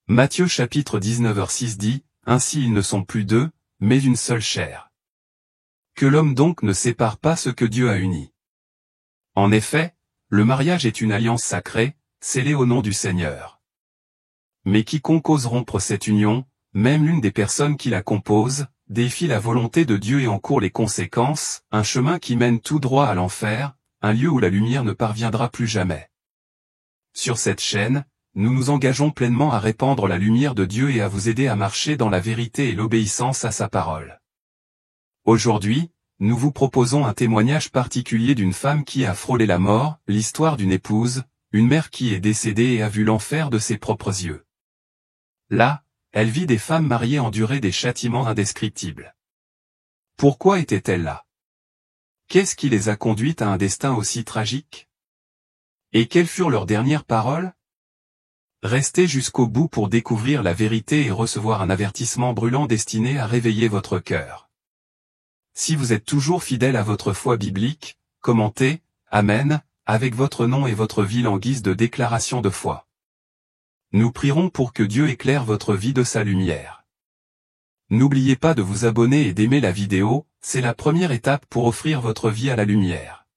Matthieu chapitre 19h6 dit, « Ainsi ils ne sont plus deux, mais une seule chair. » Que l'homme donc ne sépare pas ce que Dieu a uni. En effet, le mariage est une alliance sacrée, scellée au nom du Seigneur. Mais quiconque ose rompre cette union, même l'une des personnes qui la composent, défie la volonté de Dieu et encourt les conséquences, un chemin qui mène tout droit à l'enfer, un lieu où la lumière ne parviendra plus jamais. Sur cette chaîne, nous nous engageons pleinement à répandre la lumière de Dieu et à vous aider à marcher dans la vérité et l'obéissance à sa parole. Aujourd'hui, nous vous proposons un témoignage particulier d'une femme qui a frôlé la mort, l'histoire d'une épouse, une mère qui est décédée et a vu l'enfer de ses propres yeux. Là, elle vit des femmes mariées endurer des châtiments indescriptibles. Pourquoi étaient-elles là? Qu'est-ce qui les a conduites à un destin aussi tragique? Et quelles furent leurs dernières paroles? Restez jusqu'au bout pour découvrir la vérité et recevoir un avertissement brûlant destiné à réveiller votre cœur. Si vous êtes toujours fidèle à votre foi biblique, commentez « Amen » avec votre nom et votre ville en guise de déclaration de foi. Nous prierons pour que Dieu éclaire votre vie de sa lumière. N'oubliez pas de vous abonner et d'aimer la vidéo, c'est la première étape pour offrir votre vie à la lumière.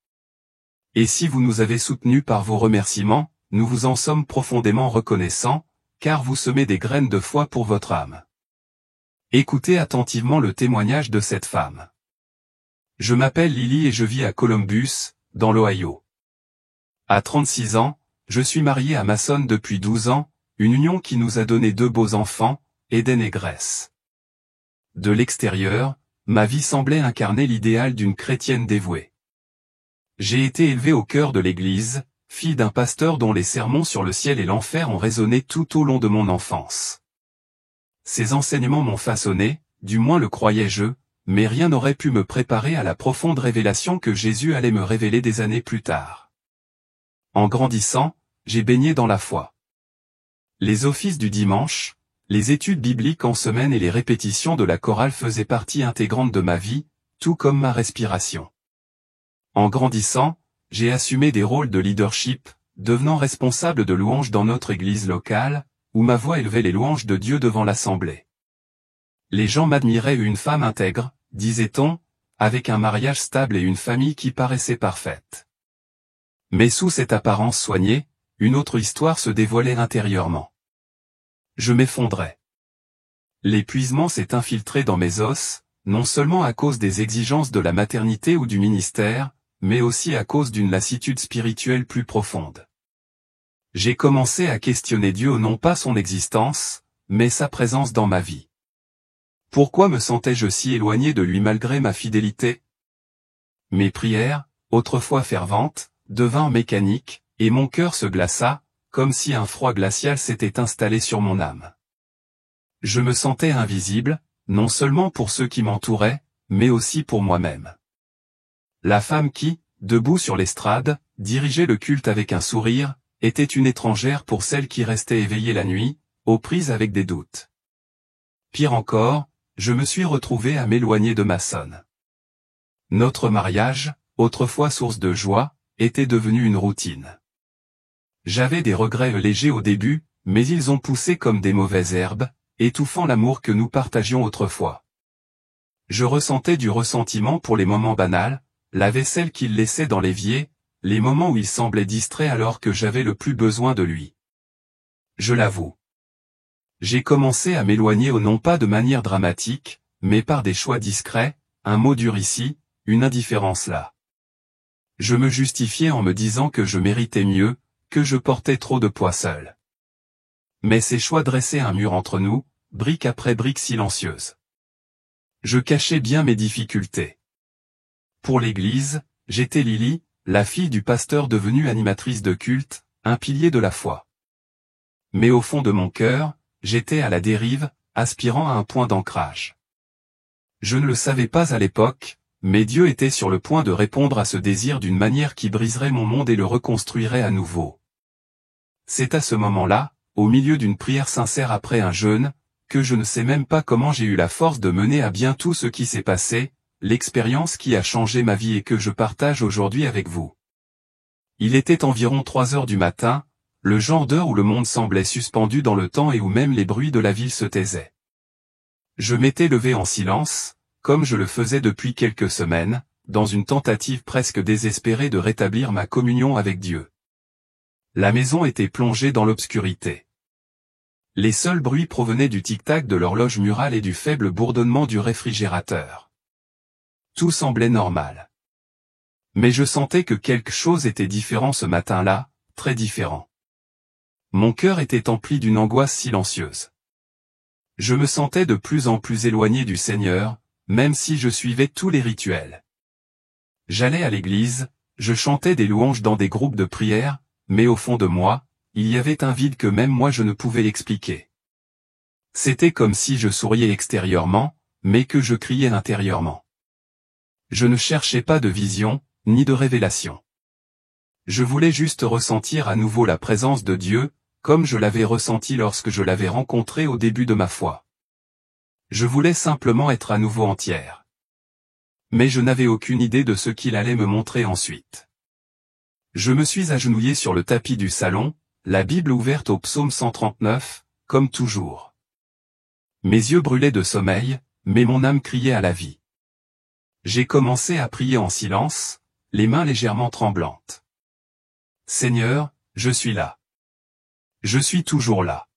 Et si vous nous avez soutenus par vos remerciements, nous vous en sommes profondément reconnaissants, car vous semez des graines de foi pour votre âme. Écoutez attentivement le témoignage de cette femme. Je m'appelle Lily et je vis à Columbus, dans l'Ohio. À 36 ans, je suis marié à Mason depuis 12 ans, une union qui nous a donné 2 beaux enfants, Eden et Grace. De l'extérieur, ma vie semblait incarner l'idéal d'une chrétienne dévouée. J'ai été élevé au cœur de l'église, fille d'un pasteur dont les sermons sur le ciel et l'enfer ont résonné tout au long de mon enfance. Ces enseignements m'ont façonné, du moins le croyais-je, mais rien n'aurait pu me préparer à la profonde révélation que Jésus allait me révéler des années plus tard. En grandissant, j'ai baigné dans la foi. Les offices du dimanche, les études bibliques en semaine et les répétitions de la chorale faisaient partie intégrante de ma vie, tout comme ma respiration. En grandissant, j'ai assumé des rôles de leadership, devenant responsable de louanges dans notre église locale, où ma voix élevait les louanges de Dieu devant l'assemblée. Les gens m'admiraient une femme intègre, disait-on, avec un mariage stable et une famille qui paraissait parfaite. Mais sous cette apparence soignée, une autre histoire se dévoilait intérieurement. Je m'effondrais. L'épuisement s'est infiltré dans mes os, non seulement à cause des exigences de la maternité ou du ministère, mais aussi à cause d'une lassitude spirituelle plus profonde. J'ai commencé à questionner Dieu non pas son existence, mais sa présence dans ma vie. Pourquoi me sentais-je si éloigné de lui malgré ma fidélité? Mes prières, autrefois ferventes, devinrent mécaniques, et mon cœur se glaça, comme si un froid glacial s'était installé sur mon âme. Je me sentais invisible, non seulement pour ceux qui m'entouraient, mais aussi pour moi-même. La femme qui, debout sur l'estrade, dirigeait le culte avec un sourire, était une étrangère pour celle qui restait éveillée la nuit, aux prises avec des doutes. Pire encore, je me suis retrouvé à m'éloigner de Mason. Notre mariage, autrefois source de joie, était devenu une routine. J'avais des regrets légers au début, mais ils ont poussé comme des mauvaises herbes, étouffant l'amour que nous partagions autrefois. Je ressentais du ressentiment pour les moments banals, la vaisselle qu'il laissait dans l'évier, les moments où il semblait distrait alors que j'avais le plus besoin de lui. Je l'avoue. J'ai commencé à m'éloigner non pas de manière dramatique, mais par des choix discrets, un mot dur ici, une indifférence là. Je me justifiais en me disant que je méritais mieux, que je portais trop de poids seul. Mais ces choix dressaient un mur entre nous, brique après brique silencieuse. Je cachais bien mes difficultés. Pour l'église, j'étais Lily, la fille du pasteur devenue animatrice de culte, un pilier de la foi. Mais au fond de mon cœur, j'étais à la dérive, aspirant à un point d'ancrage. Je ne le savais pas à l'époque, mais Dieu était sur le point de répondre à ce désir d'une manière qui briserait mon monde et le reconstruirait à nouveau. C'est à ce moment-là, au milieu d'une prière sincère après un jeûne, que je ne sais même pas comment j'ai eu la force de mener à bien tout ce qui s'est passé, l'expérience qui a changé ma vie et que je partage aujourd'hui avec vous. Il était environ 3 heures du matin, le genre d'heure où le monde semblait suspendu dans le temps et où même les bruits de la ville se taisaient. Je m'étais levé en silence, comme je le faisais depuis quelques semaines, dans une tentative presque désespérée de rétablir ma communion avec Dieu. La maison était plongée dans l'obscurité. Les seuls bruits provenaient du tic-tac de l'horloge murale et du faible bourdonnement du réfrigérateur. Tout semblait normal. Mais je sentais que quelque chose était différent ce matin-là, très différent. Mon cœur était empli d'une angoisse silencieuse. Je me sentais de plus en plus éloigné du Seigneur, même si je suivais tous les rituels. J'allais à l'église, je chantais des louanges dans des groupes de prière, mais au fond de moi, il y avait un vide que même moi je ne pouvais expliquer. C'était comme si je souriais extérieurement, mais que je criais intérieurement. Je ne cherchais pas de vision, ni de révélation. Je voulais juste ressentir à nouveau la présence de Dieu, comme je l'avais ressenti lorsque je l'avais rencontré au début de ma foi. Je voulais simplement être à nouveau entière. Mais je n'avais aucune idée de ce qu'il allait me montrer ensuite. Je me suis agenouillé sur le tapis du salon, la Bible ouverte au psaume 139, comme toujours. Mes yeux brûlaient de sommeil, mais mon âme criait à la vie. J'ai commencé à prier en silence, les mains légèrement tremblantes. Seigneur, je suis là. Je suis toujours là.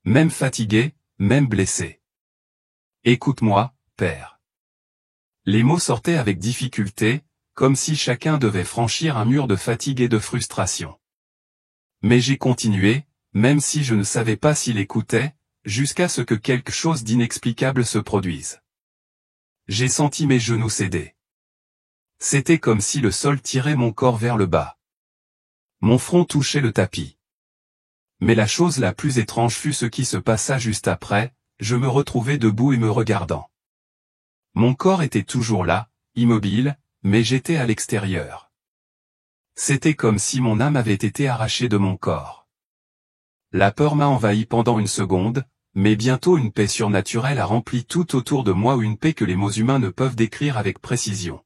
Même fatigué, même blessé. Écoute-moi, Père. Les mots sortaient avec difficulté, comme si chacun devait franchir un mur de fatigue et de frustration. Mais j'ai continué, même si je ne savais pas s'il écoutait, jusqu'à ce que quelque chose d'inexplicable se produise. J'ai senti mes genoux céder. C'était comme si le sol tirait mon corps vers le bas. Mon front touchait le tapis. Mais la chose la plus étrange fut ce qui se passa juste après, je me retrouvai debout et me regardant. Mon corps était toujours là, immobile, mais j'étais à l'extérieur. C'était comme si mon âme avait été arrachée de mon corps. La peur m'a envahi pendant une seconde, mais bientôt une paix surnaturelle a rempli tout autour de moi, une paix que les mots humains ne peuvent décrire avec précision.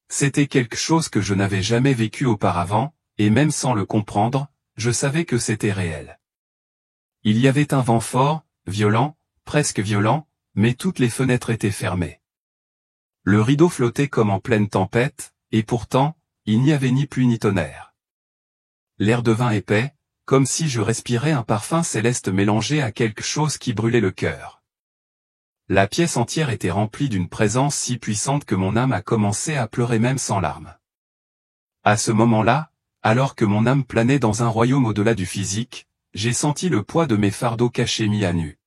C'était quelque chose que je n'avais jamais vécu auparavant, et même sans le comprendre, je savais que c'était réel. Il y avait un vent fort, violent, presque violent, mais toutes les fenêtres étaient fermées. Le rideau flottait comme en pleine tempête, et pourtant, il n'y avait ni pluie ni tonnerre. L'air devint épais, comme si je respirais un parfum céleste mélangé à quelque chose qui brûlait le cœur. La pièce entière était remplie d'une présence si puissante que mon âme a commencé à pleurer même sans larmes. À ce moment-là, alors que mon âme planait dans un royaume au-delà du physique, j'ai senti le poids de mes fardeaux cachés mis à nu.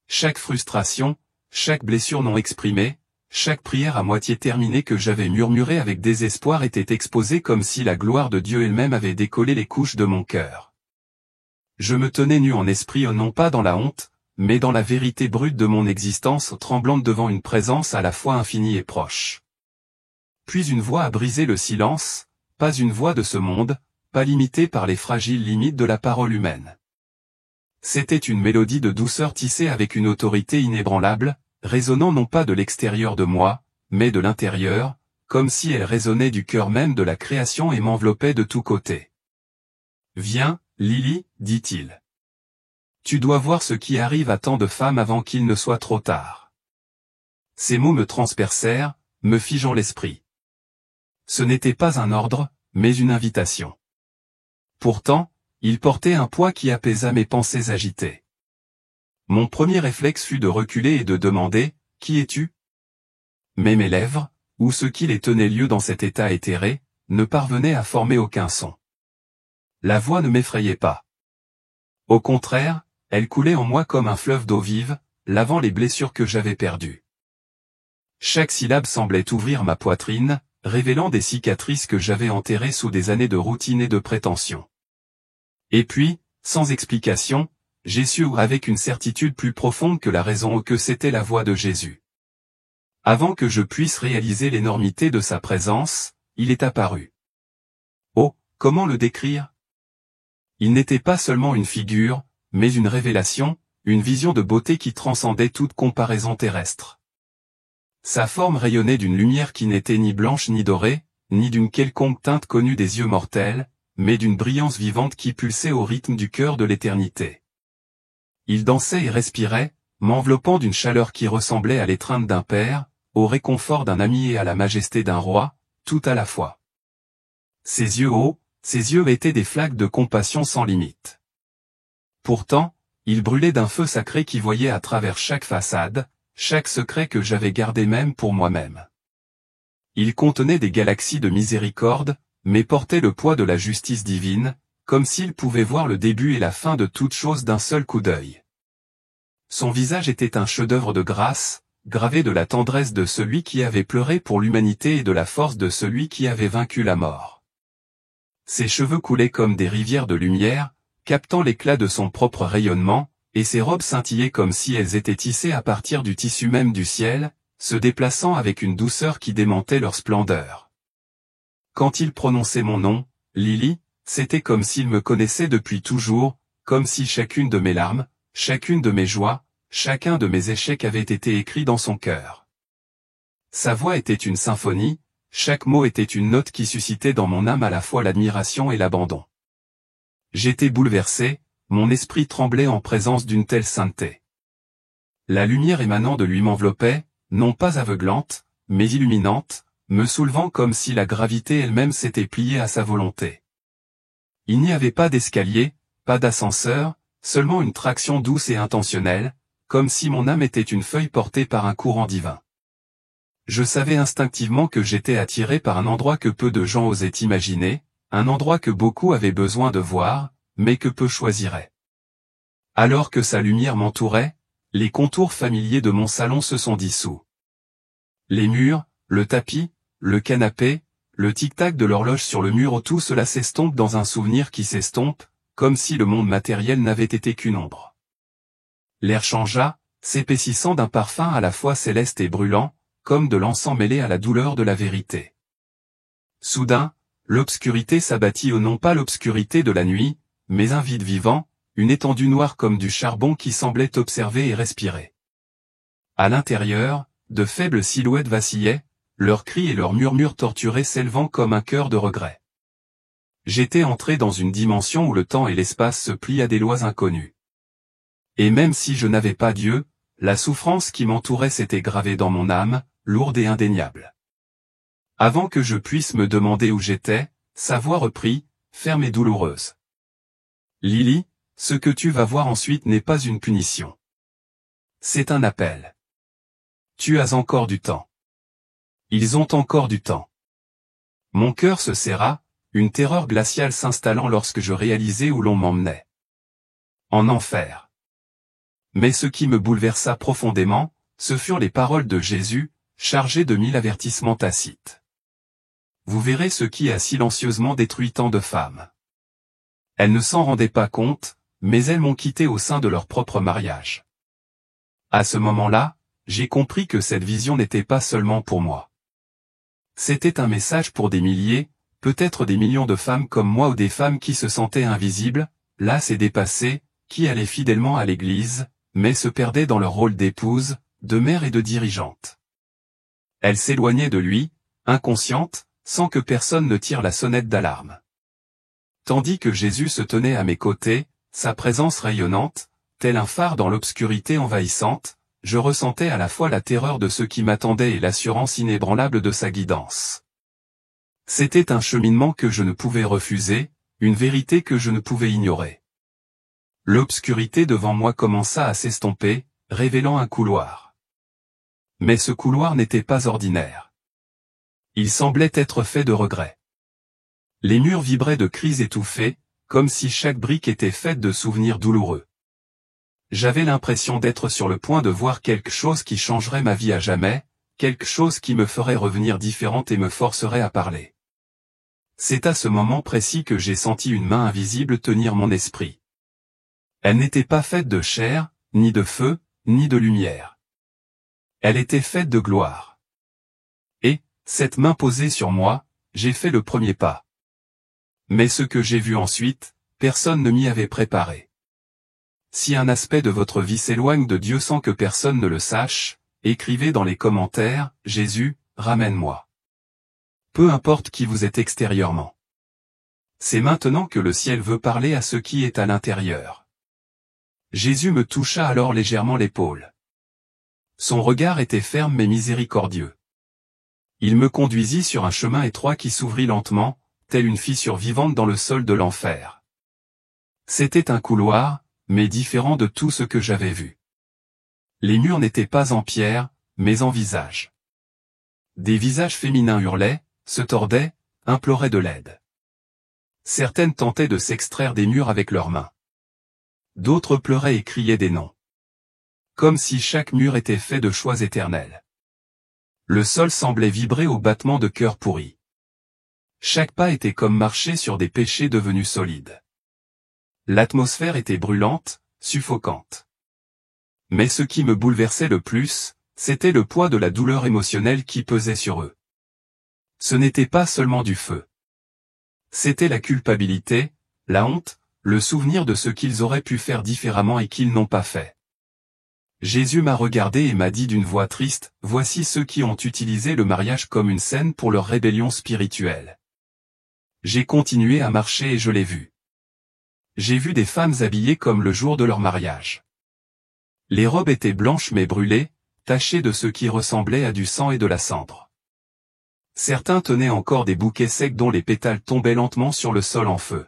Chaque frustration, chaque blessure non exprimée, chaque prière à moitié terminée que j'avais murmurée avec désespoir était exposée comme si la gloire de Dieu elle-même avait décollé les couches de mon cœur. Je me tenais nu en esprit, non pas dans la honte, mais dans la vérité brute de mon existence, tremblante devant une présence à la fois infinie et proche. Puis une voix a brisé le silence, pas une voix de ce monde, pas limitée par les fragiles limites de la parole humaine. C'était une mélodie de douceur tissée avec une autorité inébranlable, résonnant non pas de l'extérieur de moi, mais de l'intérieur, comme si elle résonnait du cœur même de la création et m'enveloppait de tous côtés. « Viens, Lily, dit-il. Tu dois voir ce qui arrive à tant de femmes avant qu'il ne soit trop tard. » Ces mots me transpercèrent, me figeant l'esprit. Ce n'était pas un ordre, mais une invitation. Pourtant, il portait un poids qui apaisa mes pensées agitées. Mon premier réflexe fut de reculer et de demander « Qui es-tu » Mais mes lèvres, ou ce qui les tenait lieu dans cet état éthéré, ne parvenaient à former aucun son. La voix ne m'effrayait pas. Au contraire, elle coulait en moi comme un fleuve d'eau vive, lavant les blessures que j'avais perdues. Chaque syllabe semblait ouvrir ma poitrine, révélant des cicatrices que j'avais enterrées sous des années de routine et de prétention. Et puis, sans explication, j'ai su avec une certitude plus profonde que la raison que c'était la voix de Jésus. Avant que je puisse réaliser l'énormité de sa présence, il est apparu. Oh, comment le décrire? Il n'était pas seulement une figure, mais une révélation, une vision de beauté qui transcendait toute comparaison terrestre. Sa forme rayonnait d'une lumière qui n'était ni blanche ni dorée, ni d'une quelconque teinte connue des yeux mortels, mais d'une brillance vivante qui pulsait au rythme du cœur de l'éternité. Il dansait et respirait, m'enveloppant d'une chaleur qui ressemblait à l'étreinte d'un père, au réconfort d'un ami et à la majesté d'un roi, tout à la fois. Ses yeux hauts, ses yeux étaient des flaques de compassion sans limite. Pourtant, il brûlait d'un feu sacré qui voyait à travers chaque façade, chaque secret que j'avais gardé même pour moi-même. Il contenait des galaxies de miséricorde, mais portait le poids de la justice divine, comme s'il pouvait voir le début et la fin de toute chose d'un seul coup d'œil. Son visage était un chef-d'œuvre de grâce, gravé de la tendresse de celui qui avait pleuré pour l'humanité et de la force de celui qui avait vaincu la mort. Ses cheveux coulaient comme des rivières de lumière, captant l'éclat de son propre rayonnement, et ses robes scintillaient comme si elles étaient tissées à partir du tissu même du ciel, se déplaçant avec une douceur qui démentait leur splendeur. Quand il prononçait mon nom, Lily, c'était comme s'il me connaissait depuis toujours, comme si chacune de mes larmes, chacune de mes joies, chacun de mes échecs avait été écrit dans son cœur. Sa voix était une symphonie, chaque mot était une note qui suscitait dans mon âme à la fois l'admiration et l'abandon. J'étais bouleversé, mon esprit tremblait en présence d'une telle sainteté. La lumière émanant de lui m'enveloppait, non pas aveuglante, mais illuminante, me soulevant comme si la gravité elle-même s'était pliée à sa volonté. Il n'y avait pas d'escalier, pas d'ascenseur, seulement une traction douce et intentionnelle, comme si mon âme était une feuille portée par un courant divin. Je savais instinctivement que j'étais attiré par un endroit que peu de gens osaient imaginer, un endroit que beaucoup avaient besoin de voir, mais que peu choisiraient. Alors que sa lumière m'entourait, les contours familiers de mon salon se sont dissous. Les murs, le tapis, le canapé, le tic-tac de l'horloge sur le mur, tout cela s'estompe dans un souvenir qui s'estompe, comme si le monde matériel n'avait été qu'une ombre. L'air changea, s'épaississant d'un parfum à la fois céleste et brûlant, comme de l'encens mêlé à la douleur de la vérité. Soudain, l'obscurité s'abattit, non pas l'obscurité de la nuit, mais un vide vivant, une étendue noire comme du charbon qui semblait observer et respirer. À l'intérieur, de faibles silhouettes vacillaient, leurs cris et leurs murmures torturés s'élevant comme un chœur de regret. J'étais entré dans une dimension où le temps et l'espace se plient à des lois inconnues. Et même si je n'avais pas Dieu, la souffrance qui m'entourait s'était gravée dans mon âme, lourde et indéniable. Avant que je puisse me demander où j'étais, sa voix reprit, ferme et douloureuse. Lily, ce que tu vas voir ensuite n'est pas une punition. C'est un appel. Tu as encore du temps. Ils ont encore du temps. Mon cœur se serra, une terreur glaciale s'installant lorsque je réalisai où l'on m'emmenait. En enfer. Mais ce qui me bouleversa profondément, ce furent les paroles de Jésus, chargées de 1000 avertissements tacites. Vous verrez ce qui a silencieusement détruit tant de femmes. Elles ne s'en rendaient pas compte, mais elles m'ont quitté au sein de leur propre mariage. À ce moment-là, j'ai compris que cette vision n'était pas seulement pour moi. C'était un message pour des milliers, peut-être des millions de femmes comme moi ou des femmes qui se sentaient invisibles, lasses et dépassées, qui allaient fidèlement à l'église, mais se perdaient dans leur rôle d'épouse, de mère et de dirigeante. Elles s'éloignaient de lui, inconscientes, sans que personne ne tire la sonnette d'alarme. Tandis que Jésus se tenait à mes côtés, sa présence rayonnante, tel un phare dans l'obscurité envahissante, je ressentais à la fois la terreur de ce qui m'attendait et l'assurance inébranlable de sa guidance. C'était un cheminement que je ne pouvais refuser, une vérité que je ne pouvais ignorer. L'obscurité devant moi commença à s'estomper, révélant un couloir. Mais ce couloir n'était pas ordinaire. Il semblait être fait de regrets. Les murs vibraient de cris étouffés, comme si chaque brique était faite de souvenirs douloureux. J'avais l'impression d'être sur le point de voir quelque chose qui changerait ma vie à jamais, quelque chose qui me ferait revenir différente et me forcerait à parler. C'est à ce moment précis que j'ai senti une main invisible tenir mon esprit. Elle n'était pas faite de chair, ni de feu, ni de lumière. Elle était faite de gloire. Et, cette main posée sur moi, j'ai fait le premier pas. Mais ce que j'ai vu ensuite, personne ne m'y avait préparé. Si un aspect de votre vie s'éloigne de Dieu sans que personne ne le sache, écrivez dans les commentaires, Jésus, ramène-moi. Peu importe qui vous êtes extérieurement. C'est maintenant que le ciel veut parler à ce qui est à l'intérieur. Jésus me toucha alors légèrement l'épaule. Son regard était ferme mais miséricordieux. Il me conduisit sur un chemin étroit qui s'ouvrit lentement, telle une fissure vivante dans le sol de l'enfer. C'était un couloir, mais différent de tout ce que j'avais vu. Les murs n'étaient pas en pierre, mais en visage. Des visages féminins hurlaient, se tordaient, imploraient de l'aide. Certaines tentaient de s'extraire des murs avec leurs mains. D'autres pleuraient et criaient des noms. Comme si chaque mur était fait de choix éternels. Le sol semblait vibrer au battement de cœurs pourris. Chaque pas était comme marcher sur des péchés devenus solides. L'atmosphère était brûlante, suffocante. Mais ce qui me bouleversait le plus, c'était le poids de la douleur émotionnelle qui pesait sur eux. Ce n'était pas seulement du feu. C'était la culpabilité, la honte, le souvenir de ce qu'ils auraient pu faire différemment et qu'ils n'ont pas fait. Jésus m'a regardé et m'a dit d'une voix triste, « Voici ceux qui ont utilisé le mariage comme une scène pour leur rébellion spirituelle. » J'ai continué à marcher et je l'ai vu. J'ai vu des femmes habillées comme le jour de leur mariage. Les robes étaient blanches mais brûlées, tachées de ce qui ressemblait à du sang et de la cendre. Certains tenaient encore des bouquets secs dont les pétales tombaient lentement sur le sol en feu.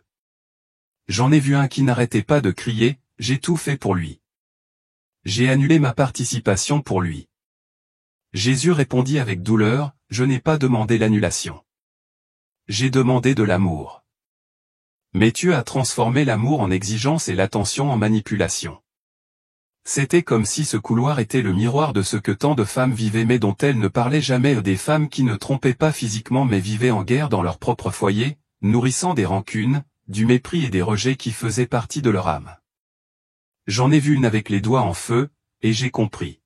J'en ai vu un qui n'arrêtait pas de crier, « J'ai tout fait pour lui. J'ai annulé ma participation pour lui. » Jésus répondit avec douleur, « Je n'ai pas demandé l'annulation. J'ai demandé de l'amour. » Mais tu as transformé l'amour en exigence et l'attention en manipulation. C'était comme si ce couloir était le miroir de ce que tant de femmes vivaient mais dont elles ne parlaient jamais, des femmes qui ne trompaient pas physiquement mais vivaient en guerre dans leur propre foyer, nourrissant des rancunes, du mépris et des rejets qui faisaient partie de leur âme. J'en ai vu une avec les doigts en feu, et j'ai compris.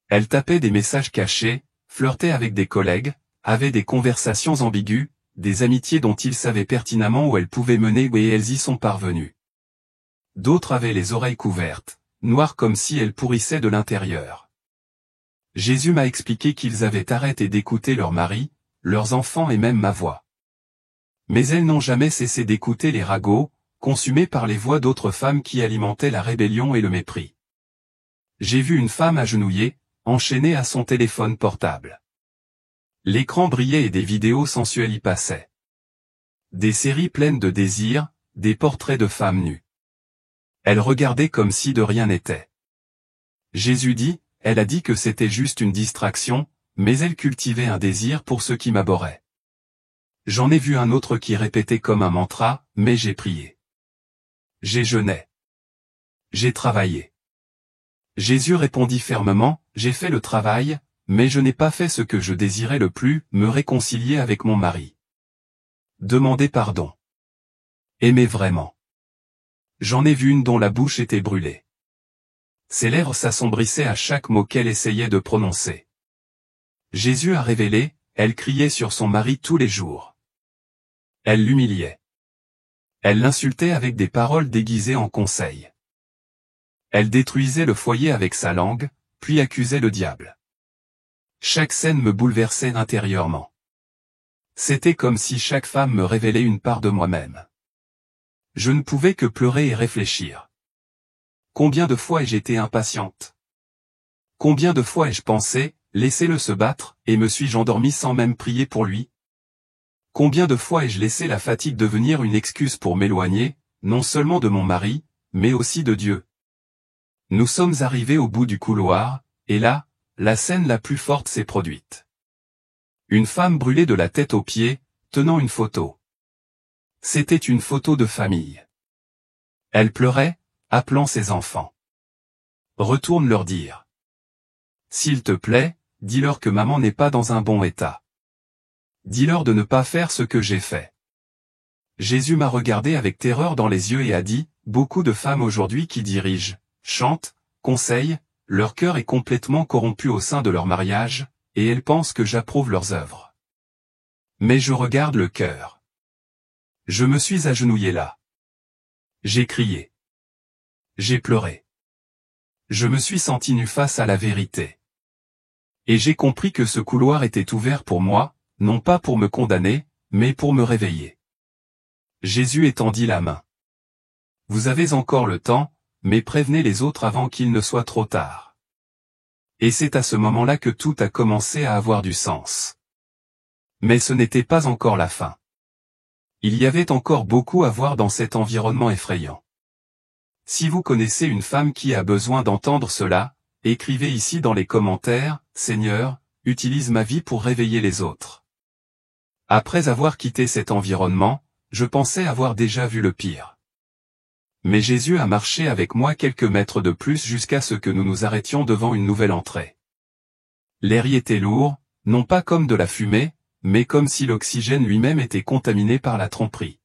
Elle tapait des messages cachés, flirtait avec des collègues, avait des conversations ambiguës, des amitiés dont ils savaient pertinemment où elles pouvaient mener et elles y sont parvenues. D'autres avaient les oreilles couvertes, noires comme si elles pourrissaient de l'intérieur. Jésus m'a expliqué qu'ils avaient arrêté d'écouter leur mari, leurs enfants et même ma voix. Mais elles n'ont jamais cessé d'écouter les ragots, consumés par les voix d'autres femmes qui alimentaient la rébellion et le mépris. J'ai vu une femme agenouillée, enchaînée à son téléphone portable. L'écran brillait et des vidéos sensuelles y passaient. Des séries pleines de désirs, des portraits de femmes nues. Elle regardait comme si de rien n'était. Jésus dit, elle a dit que c'était juste une distraction, mais elle cultivait un désir pour ce qui m'abhorrait. J'en ai vu un autre qui répétait comme un mantra, mais j'ai prié. J'ai jeûné. J'ai travaillé. Jésus répondit fermement, j'ai fait le travail, mais je n'ai pas fait ce que je désirais le plus, me réconcilier avec mon mari. Demander pardon. Aimer vraiment. J'en ai vu une dont la bouche était brûlée. Ses lèvres s'assombrissaient à chaque mot qu'elle essayait de prononcer. Jésus a révélé, elle criait sur son mari tous les jours. Elle l'humiliait. Elle l'insultait avec des paroles déguisées en conseils. Elle détruisait le foyer avec sa langue, puis accusait le diable. Chaque scène me bouleversait intérieurement. C'était comme si chaque femme me révélait une part de moi-même. Je ne pouvais que pleurer et réfléchir. Combien de fois ai-je été impatiente? Combien de fois ai-je pensé, laissez-le se battre, et me suis-je endormi sans même prier pour lui? Combien de fois ai-je laissé la fatigue devenir une excuse pour m'éloigner, non seulement de mon mari, mais aussi de Dieu? Nous sommes arrivés au bout du couloir, et là, la scène la plus forte s'est produite. Une femme brûlée de la tête aux pieds, tenant une photo. C'était une photo de famille. Elle pleurait, appelant ses enfants. Retourne leur dire. S'il te plaît, dis-leur que maman n'est pas dans un bon état. Dis-leur de ne pas faire ce que j'ai fait. Jésus m'a regardé avec terreur dans les yeux et a dit, beaucoup de femmes aujourd'hui qui dirigent, chantent, conseillent, leur cœur est complètement corrompu au sein de leur mariage, et elles pensent que j'approuve leurs œuvres. Mais je regarde le cœur. Je me suis agenouillé là. J'ai crié. J'ai pleuré. Je me suis senti nu face à la vérité. Et j'ai compris que ce couloir était ouvert pour moi, non pas pour me condamner, mais pour me réveiller. Jésus étendit la main. Vous avez encore le temps, mais prévenez les autres avant qu'il ne soit trop tard. Et c'est à ce moment-là que tout a commencé à avoir du sens. Mais ce n'était pas encore la fin. Il y avait encore beaucoup à voir dans cet environnement effrayant. Si vous connaissez une femme qui a besoin d'entendre cela, écrivez ici dans les commentaires, « Seigneur, utilise ma vie pour réveiller les autres. » Après avoir quitté cet environnement, je pensais avoir déjà vu le pire. Mais Jésus a marché avec moi quelques mètres de plus jusqu'à ce que nous nous arrêtions devant une nouvelle entrée. L'air y était lourd, non pas comme de la fumée, mais comme si l'oxygène lui-même était contaminé par la tromperie.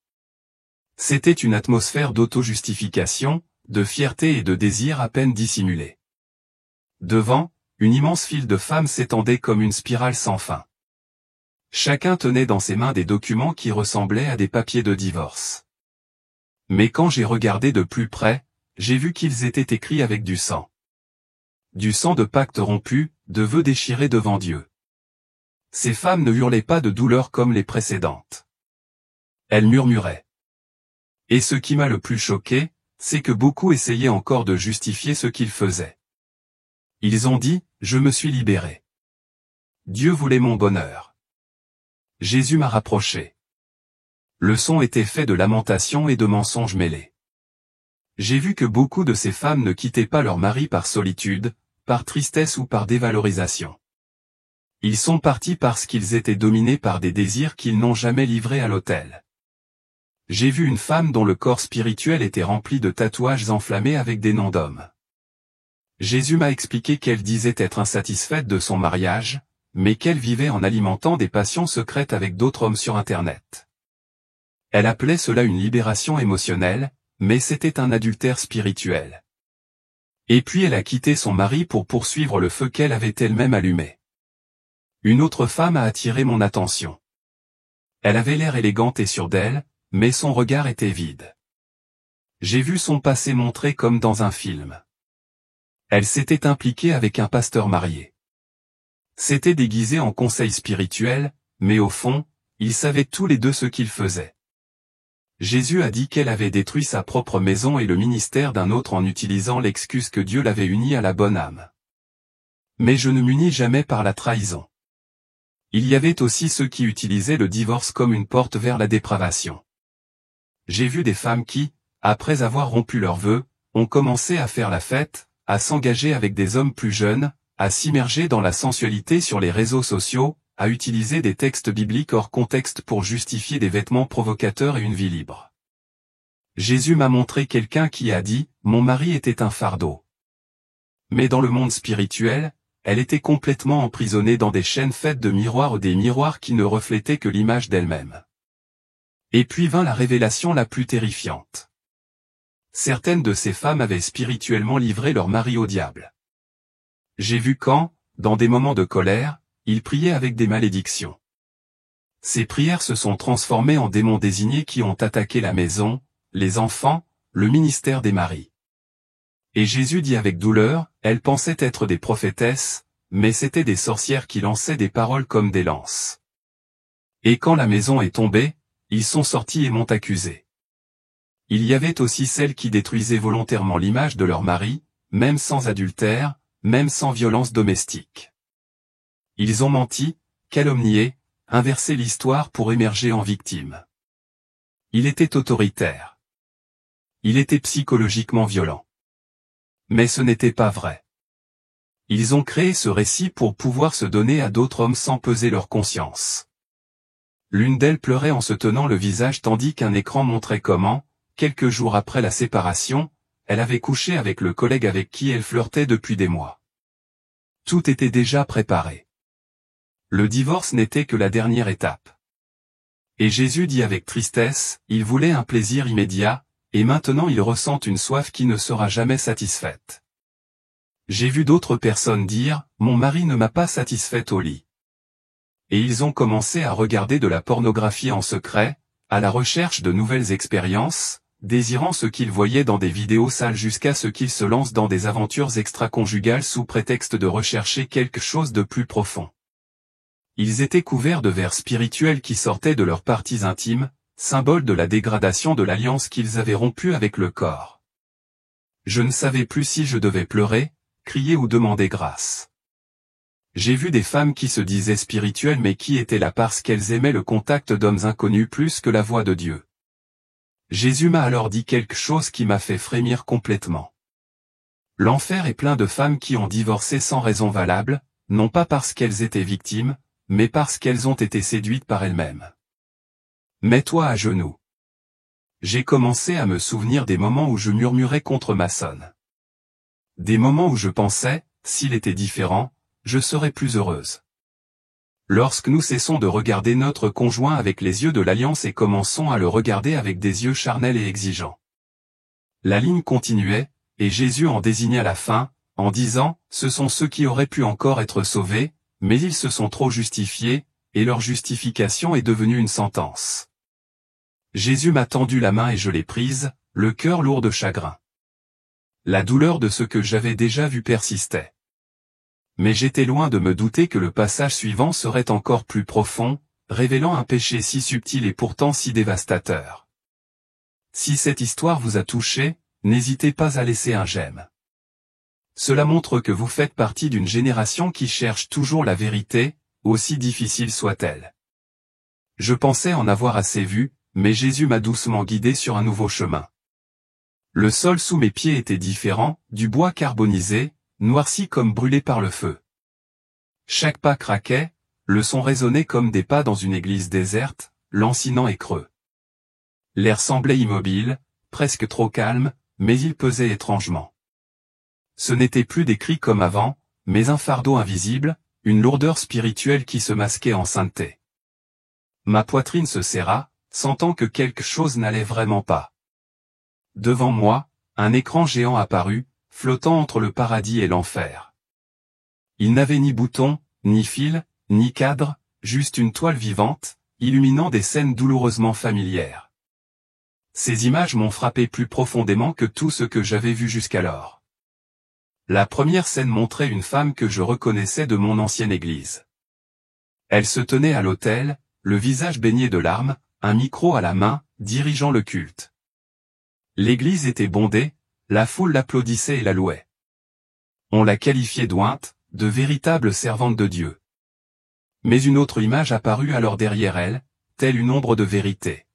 C'était une atmosphère d'auto-justification, de fierté et de désir à peine dissimulé. Devant, une immense file de femmes s'étendait comme une spirale sans fin. Chacun tenait dans ses mains des documents qui ressemblaient à des papiers de divorce. Mais quand j'ai regardé de plus près, j'ai vu qu'ils étaient écrits avec du sang. Du sang de pacte rompu, de vœux déchirés devant Dieu. Ces femmes ne hurlaient pas de douleur comme les précédentes. Elles murmuraient. Et ce qui m'a le plus choqué, c'est que beaucoup essayaient encore de justifier ce qu'ils faisaient. Ils ont dit, « Je me suis libéré. Dieu voulait mon bonheur. Jésus m'a rapproché. » Le son était fait de lamentations et de mensonges mêlés. J'ai vu que beaucoup de ces femmes ne quittaient pas leur mari par solitude, par tristesse ou par dévalorisation. Ils sont partis parce qu'ils étaient dominés par des désirs qu'ils n'ont jamais livrés à l'autel. J'ai vu une femme dont le corps spirituel était rempli de tatouages enflammés avec des noms d'hommes. Jésus m'a expliqué qu'elle disait être insatisfaite de son mariage, mais qu'elle vivait en alimentant des passions secrètes avec d'autres hommes sur Internet. Elle appelait cela une libération émotionnelle, mais c'était un adultère spirituel. Et puis elle a quitté son mari pour poursuivre le feu qu'elle avait elle-même allumé. Une autre femme a attiré mon attention. Elle avait l'air élégante et sûre d'elle, mais son regard était vide. J'ai vu son passé montré comme dans un film. Elle s'était impliquée avec un pasteur marié. C'était déguisé en conseil spirituel, mais au fond, ils savaient tous les deux ce qu'ils faisaient. Jésus a dit qu'elle avait détruit sa propre maison et le ministère d'un autre en utilisant l'excuse que Dieu l'avait unie à la bonne âme. Mais je ne m'unis jamais par la trahison. Il y avait aussi ceux qui utilisaient le divorce comme une porte vers la dépravation. J'ai vu des femmes qui, après avoir rompu leurs vœux, ont commencé à faire la fête, à s'engager avec des hommes plus jeunes, à s'immerger dans la sensualité sur les réseaux sociaux, à utiliser des textes bibliques hors contexte pour justifier des vêtements provocateurs et une vie libre. Jésus m'a montré quelqu'un qui a dit, « Mon mari était un fardeau. » Mais dans le monde spirituel, elle était complètement emprisonnée dans des chaînes faites de miroirs ou des miroirs qui ne reflétaient que l'image d'elle-même. Et puis vint la révélation la plus terrifiante. Certaines de ces femmes avaient spirituellement livré leur mari au diable. J'ai vu quand, dans des moments de colère, ils priaient avec des malédictions. Ces prières se sont transformées en démons désignés qui ont attaqué la maison, les enfants, le ministère des maris. Et Jésus dit avec douleur, elles pensaient être des prophétesses, mais c'étaient des sorcières qui lançaient des paroles comme des lances. Et quand la maison est tombée, ils sont sortis et m'ont accusé. Il y avait aussi celles qui détruisaient volontairement l'image de leur mari, même sans adultère, même sans violence domestique. Ils ont menti, calomnié, inversé l'histoire pour émerger en victime. Il était autoritaire. Il était psychologiquement violent. Mais ce n'était pas vrai. Ils ont créé ce récit pour pouvoir se donner à d'autres hommes sans peser leur conscience. L'une d'elles pleurait en se tenant le visage tandis qu'un écran montrait comment, quelques jours après la séparation, elle avait couché avec le collègue avec qui elle flirtait depuis des mois. Tout était déjà préparé. Le divorce n'était que la dernière étape. Et Jésus dit avec tristesse, il voulait un plaisir immédiat, et maintenant il ressent une soif qui ne sera jamais satisfaite. J'ai vu d'autres personnes dire, mon mari ne m'a pas satisfaite au lit. Et ils ont commencé à regarder de la pornographie en secret, à la recherche de nouvelles expériences, désirant ce qu'ils voyaient dans des vidéos sales jusqu'à ce qu'ils se lancent dans des aventures extra-conjugales sous prétexte de rechercher quelque chose de plus profond. Ils étaient couverts de vers spirituels qui sortaient de leurs parties intimes, symbole de la dégradation de l'alliance qu'ils avaient rompue avec le corps. Je ne savais plus si je devais pleurer, crier ou demander grâce. J'ai vu des femmes qui se disaient spirituelles mais qui étaient là parce qu'elles aimaient le contact d'hommes inconnus plus que la voix de Dieu. Jésus m'a alors dit quelque chose qui m'a fait frémir complètement. L'enfer est plein de femmes qui ont divorcé sans raison valable, non pas parce qu'elles étaient victimes, mais parce qu'elles ont été séduites par elles-mêmes. Mets-toi à genoux. J'ai commencé à me souvenir des moments où je murmurais contre Mason. Des moments où je pensais, s'il était différent, je serais plus heureuse. Lorsque nous cessons de regarder notre conjoint avec les yeux de l'alliance et commençons à le regarder avec des yeux charnels et exigeants. La ligne continuait, et Jésus en désigna la fin, en disant, ce sont ceux qui auraient pu encore être sauvés, mais ils se sont trop justifiés, et leur justification est devenue une sentence. Jésus m'a tendu la main et je l'ai prise, le cœur lourd de chagrin. La douleur de ce que j'avais déjà vu persistait. Mais j'étais loin de me douter que le passage suivant serait encore plus profond, révélant un péché si subtil et pourtant si dévastateur. Si cette histoire vous a touché, n'hésitez pas à laisser un j'aime. Cela montre que vous faites partie d'une génération qui cherche toujours la vérité, aussi difficile soit-elle. Je pensais en avoir assez vu, mais Jésus m'a doucement guidé sur un nouveau chemin. Le sol sous mes pieds était différent, du bois carbonisé, noirci comme brûlé par le feu. Chaque pas craquait, le son résonnait comme des pas dans une église déserte, lancinant et creux. L'air semblait immobile, presque trop calme, mais il pesait étrangement. Ce n'était plus des cris comme avant, mais un fardeau invisible, une lourdeur spirituelle qui se masquait en sainteté. Ma poitrine se serra, sentant que quelque chose n'allait vraiment pas. Devant moi, un écran géant apparut, flottant entre le paradis et l'enfer. Il n'avait ni bouton, ni fil, ni cadre, juste une toile vivante, illuminant des scènes douloureusement familières. Ces images m'ont frappé plus profondément que tout ce que j'avais vu jusqu'alors. La première scène montrait une femme que je reconnaissais de mon ancienne église. Elle se tenait à l'autel, le visage baigné de larmes, un micro à la main, dirigeant le culte. L'église était bondée, la foule l'applaudissait et la louait. On la qualifiait d'ointe, de véritable servante de Dieu. Mais une autre image apparut alors derrière elle, telle une ombre de vérité.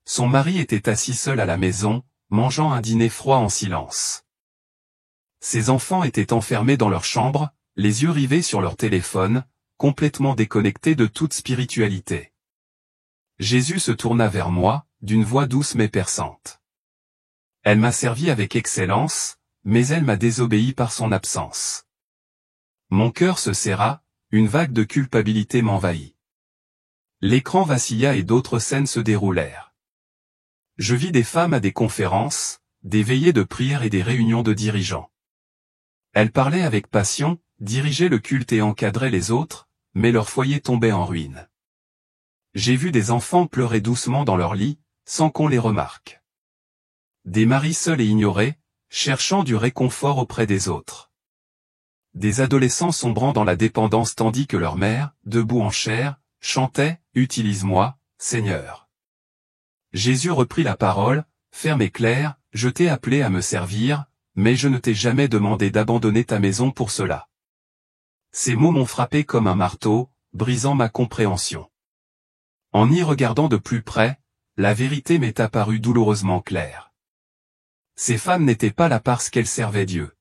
Son mari était assis seul à la maison, mangeant un dîner froid en silence. Ses enfants étaient enfermés dans leur chambre, les yeux rivés sur leur téléphone, complètement déconnectés de toute spiritualité. Jésus se tourna vers moi, d'une voix douce mais perçante. Elle m'a servi avec excellence, mais elle m'a désobéi par son absence. Mon cœur se serra, une vague de culpabilité m'envahit. L'écran vacilla et d'autres scènes se déroulèrent. Je vis des femmes à des conférences, des veillées de prière et des réunions de dirigeants. Elles parlaient avec passion, dirigeaient le culte et encadraient les autres, mais leur foyer tombait en ruine. J'ai vu des enfants pleurer doucement dans leur lit, sans qu'on les remarque. Des maris seuls et ignorés, cherchant du réconfort auprès des autres. Des adolescents sombrant dans la dépendance tandis que leur mère, debout en chair, chantait « Utilise-moi, Seigneur ». Jésus reprit la parole, ferme et clair, « Je t'ai appelé à me servir, mais je ne t'ai jamais demandé d'abandonner ta maison pour cela. » Ces mots m'ont frappé comme un marteau, brisant ma compréhension. En y regardant de plus près, la vérité m'est apparue douloureusement claire. Ces femmes n'étaient pas là parce qu'elles servaient Dieu.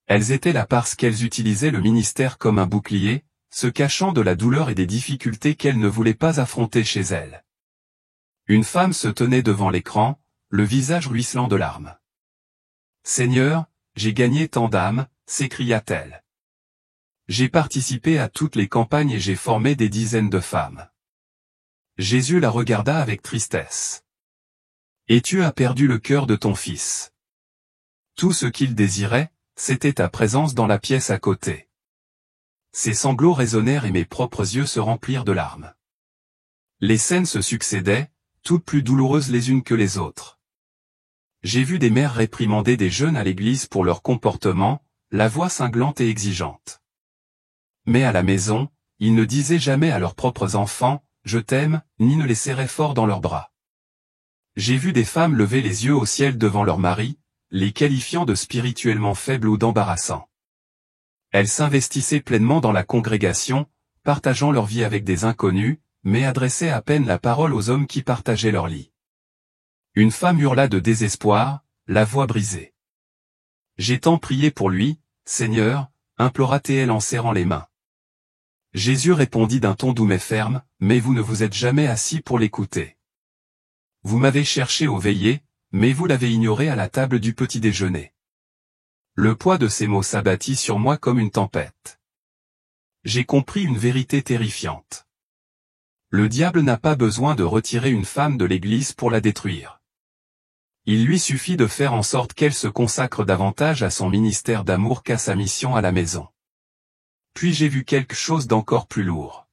Elles étaient là parce qu'elles utilisaient le ministère comme un bouclier, se cachant de la douleur et des difficultés qu'elles ne voulaient pas affronter chez elles. Une femme se tenait devant l'écran, le visage ruisselant de larmes. « Seigneur, j'ai gagné tant d'âmes », s'écria-t-elle. « J'ai participé à toutes les campagnes et j'ai formé des dizaines de femmes. » Jésus la regarda avec tristesse. « Et tu as perdu le cœur de ton fils. » Tout ce qu'il désirait, c'était ta présence dans la pièce à côté. Ses sanglots résonnèrent et mes propres yeux se remplirent de larmes. Les scènes se succédaient, toutes plus douloureuses les unes que les autres. J'ai vu des mères réprimander des jeunes à l'église pour leur comportement, la voix cinglante et exigeante. Mais à la maison, ils ne disaient jamais à leurs propres enfants, je t'aime, ni ne les serraient fort dans leurs bras. J'ai vu des femmes lever les yeux au ciel devant leur mari, les qualifiant de spirituellement faibles ou d'embarrassants. Elles s'investissaient pleinement dans la congrégation, partageant leur vie avec des inconnus, mais adressaient à peine la parole aux hommes qui partageaient leur lit. Une femme hurla de désespoir, la voix brisée. J'ai tant prié pour lui, Seigneur, implora-t-elle en serrant les mains. Jésus répondit d'un ton doux mais ferme, mais vous ne vous êtes jamais assis pour l'écouter. Vous m'avez cherché au veillées, mais vous l'avez ignoré à la table du petit déjeuner. Le poids de ces mots s'abattit sur moi comme une tempête. J'ai compris une vérité terrifiante. Le diable n'a pas besoin de retirer une femme de l'Église pour la détruire. Il lui suffit de faire en sorte qu'elle se consacre davantage à son ministère d'amour qu'à sa mission à la maison. Puis j'ai vu quelque chose d'encore plus lourd.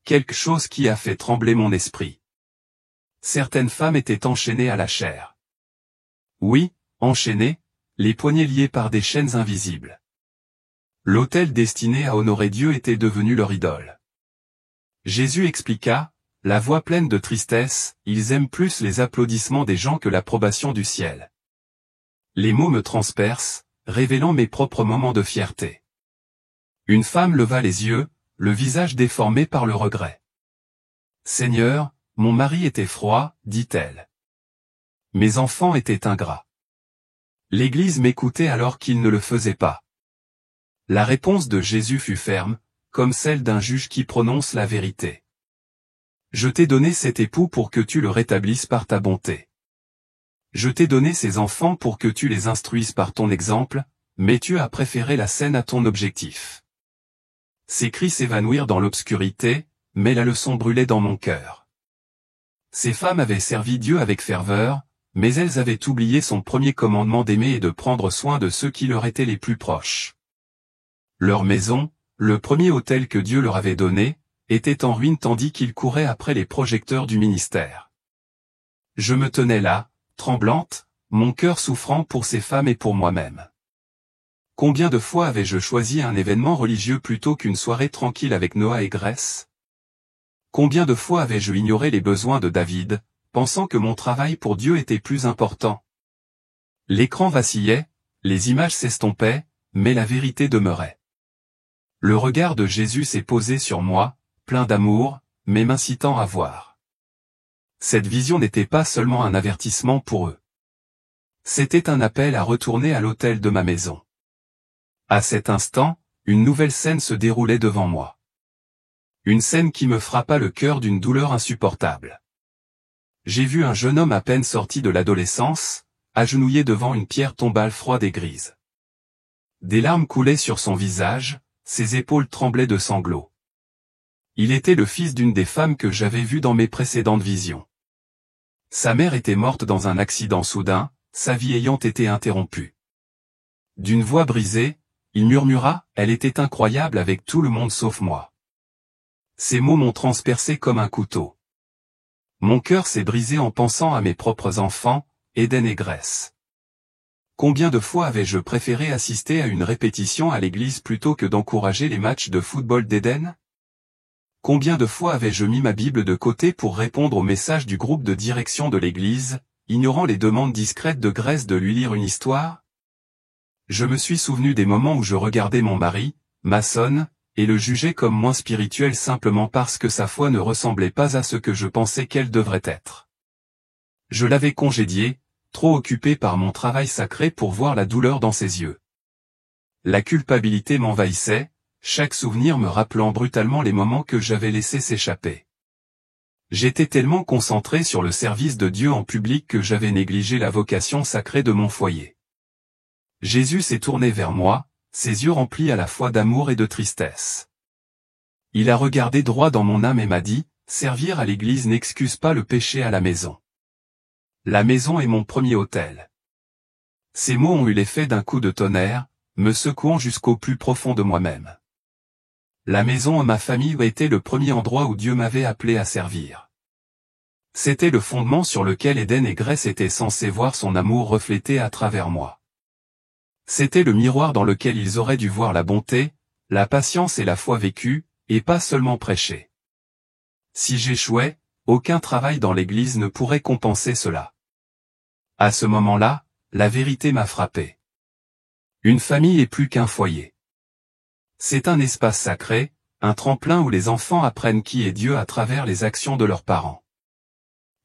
Quelque chose qui a fait trembler mon esprit. Certaines femmes étaient enchaînées à la chair. Oui, enchaînées, les poignets liés par des chaînes invisibles. L'autel destiné à honorer Dieu était devenu leur idole. Jésus expliqua, la voix pleine de tristesse, ils aiment plus les applaudissements des gens que l'approbation du ciel. Les mots me transpercent, révélant mes propres moments de fierté. Une femme leva les yeux, le visage déformé par le regret. Seigneur, mon mari était froid, dit-elle. Mes enfants étaient ingrats. L'Église m'écoutait alors qu'ils ne le faisaient pas. La réponse de Jésus fut ferme, comme celle d'un juge qui prononce la vérité. Je t'ai donné cet époux pour que tu le rétablisses par ta bonté. Je t'ai donné ces enfants pour que tu les instruises par ton exemple, mais tu as préféré la scène à ton objectif. Ces cris s'évanouirent dans l'obscurité, mais la leçon brûlait dans mon cœur. Ces femmes avaient servi Dieu avec ferveur, mais elles avaient oublié son premier commandement d'aimer et de prendre soin de ceux qui leur étaient les plus proches. Leur maison, le premier autel que Dieu leur avait donné, était en ruine tandis qu'ils couraient après les projecteurs du ministère. Je me tenais là, tremblante, mon cœur souffrant pour ces femmes et pour moi-même. Combien de fois avais-je choisi un événement religieux plutôt qu'une soirée tranquille avec Noah et Grace? Combien de fois avais-je ignoré les besoins de David, pensant que mon travail pour Dieu était plus important? L'écran vacillait, les images s'estompaient, mais la vérité demeurait. Le regard de Jésus s'est posé sur moi, plein d'amour, mais m'incitant à voir. Cette vision n'était pas seulement un avertissement pour eux. C'était un appel à retourner à l'autel de ma maison. À cet instant, une nouvelle scène se déroulait devant moi. Une scène qui me frappa le cœur d'une douleur insupportable. J'ai vu un jeune homme à peine sorti de l'adolescence, agenouillé devant une pierre tombale froide et grise. Des larmes coulaient sur son visage, ses épaules tremblaient de sanglots. Il était le fils d'une des femmes que j'avais vues dans mes précédentes visions. Sa mère était morte dans un accident soudain, sa vie ayant été interrompue. D'une voix brisée, il murmura, « Elle était incroyable avec tout le monde sauf moi. » Ces mots m'ont transpercé comme un couteau. Mon cœur s'est brisé en pensant à mes propres enfants, Eden et Grace. Combien de fois avais-je préféré assister à une répétition à l'église plutôt que d'encourager les matchs de football d'Eden? Combien de fois avais-je mis ma Bible de côté pour répondre au message du groupe de direction de l'église, ignorant les demandes discrètes de Grace de lui lire une histoire? Je me suis souvenu des moments où je regardais mon mari, maçonne, et le jugeais comme moins spirituel simplement parce que sa foi ne ressemblait pas à ce que je pensais qu'elle devrait être. Je l'avais congédié, trop occupé par mon travail sacré pour voir la douleur dans ses yeux. La culpabilité m'envahissait, chaque souvenir me rappelant brutalement les moments que j'avais laissés s'échapper. J'étais tellement concentré sur le service de Dieu en public que j'avais négligé la vocation sacrée de mon foyer. Jésus s'est tourné vers moi, ses yeux remplis à la fois d'amour et de tristesse. Il a regardé droit dans mon âme et m'a dit, « Servir à l'église n'excuse pas le péché à la maison. La maison est mon premier autel. » Ces mots ont eu l'effet d'un coup de tonnerre, me secouant jusqu'au plus profond de moi-même. La maison et ma famille étaient le premier endroit où Dieu m'avait appelé à servir. C'était le fondement sur lequel Eden et Grace étaient censés voir son amour reflété à travers moi. C'était le miroir dans lequel ils auraient dû voir la bonté, la patience et la foi vécue, et pas seulement prêchée. Si j'échouais, aucun travail dans l'Église ne pourrait compenser cela. À ce moment-là, la vérité m'a frappé. Une famille est plus qu'un foyer. C'est un espace sacré, un tremplin où les enfants apprennent qui est Dieu à travers les actions de leurs parents.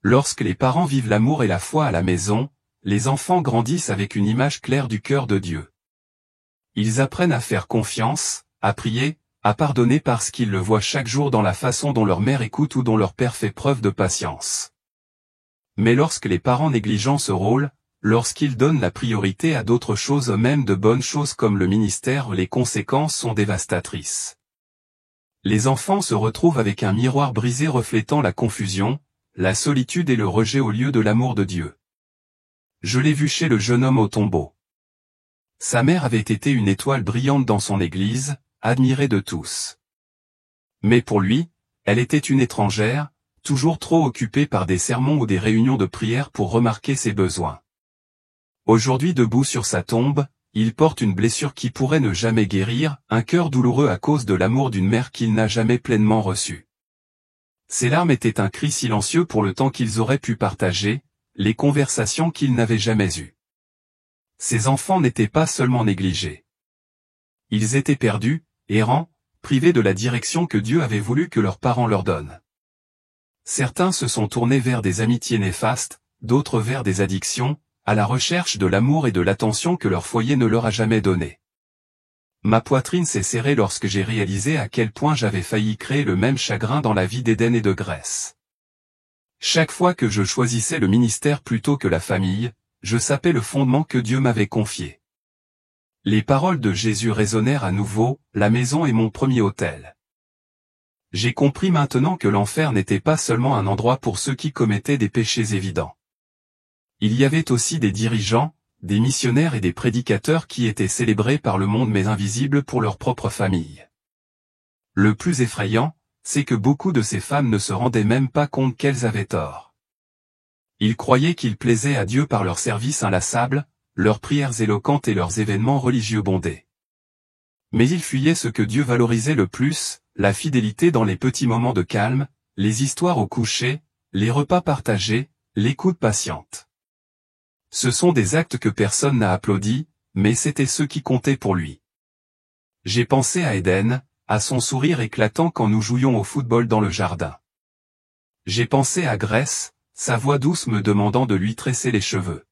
Lorsque les parents vivent l'amour et la foi à la maison, les enfants grandissent avec une image claire du cœur de Dieu. Ils apprennent à faire confiance, à prier, à pardonner parce qu'ils le voient chaque jour dans la façon dont leur mère écoute ou dont leur père fait preuve de patience. Mais lorsque les parents négligent ce rôle, lorsqu'ils donnent la priorité à d'autres choses, même de bonnes choses comme le ministère, les conséquences sont dévastatrices. Les enfants se retrouvent avec un miroir brisé reflétant la confusion, la solitude et le rejet au lieu de l'amour de Dieu. Je l'ai vu chez le jeune homme au tombeau. Sa mère avait été une étoile brillante dans son église, admirée de tous. Mais pour lui, elle était une étrangère, toujours trop occupée par des sermons ou des réunions de prière pour remarquer ses besoins. Aujourd'hui debout sur sa tombe, il porte une blessure qui pourrait ne jamais guérir, un cœur douloureux à cause de l'amour d'une mère qu'il n'a jamais pleinement reçu. Ses larmes étaient un cri silencieux pour le temps qu'ils auraient pu partager, les conversations qu'ils n'avaient jamais eues. Ses enfants n'étaient pas seulement négligés. Ils étaient perdus, errants, privés de la direction que Dieu avait voulu que leurs parents leur donnent. Certains se sont tournés vers des amitiés néfastes, d'autres vers des addictions, à la recherche de l'amour et de l'attention que leur foyer ne leur a jamais donné. Ma poitrine s'est serrée lorsque j'ai réalisé à quel point j'avais failli créer le même chagrin dans la vie d'Éden et de Grèce. Chaque fois que je choisissais le ministère plutôt que la famille, je sapais le fondement que Dieu m'avait confié. Les paroles de Jésus résonnèrent à nouveau, la maison est mon premier autel. J'ai compris maintenant que l'enfer n'était pas seulement un endroit pour ceux qui commettaient des péchés évidents. Il y avait aussi des dirigeants, des missionnaires et des prédicateurs qui étaient célébrés par le monde mais invisibles pour leur propre famille. Le plus effrayant, c'est que beaucoup de ces femmes ne se rendaient même pas compte qu'elles avaient tort. Ils croyaient qu'ils plaisaient à Dieu par leurs services inlassables, leurs prières éloquentes et leurs événements religieux bondés. Mais ils fuyaient ce que Dieu valorisait le plus, la fidélité dans les petits moments de calme, les histoires au coucher, les repas partagés, l'écoute patiente. Ce sont des actes que personne n'a applaudis, mais c'étaient ceux qui comptaient pour lui. J'ai pensé à Éden, à son sourire éclatant quand nous jouions au football dans le jardin. J'ai pensé à Grèce, sa voix douce me demandant de lui tresser les cheveux.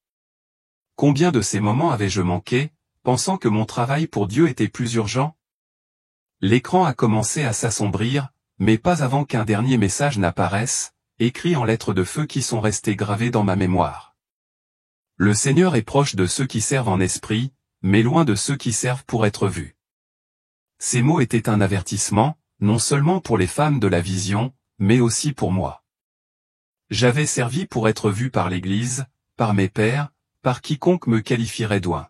Combien de ces moments avais-je manqué, pensant que mon travail pour Dieu était plus urgent? L'écran a commencé à s'assombrir, mais pas avant qu'un dernier message n'apparaisse, écrit en lettres de feu qui sont restées gravées dans ma mémoire. Le Seigneur est proche de ceux qui servent en esprit, mais loin de ceux qui servent pour être vus. Ces mots étaient un avertissement, non seulement pour les femmes de la vision, mais aussi pour moi. J'avais servi pour être vu par l'Église, par mes pairs, par quiconque me qualifierait d'oint.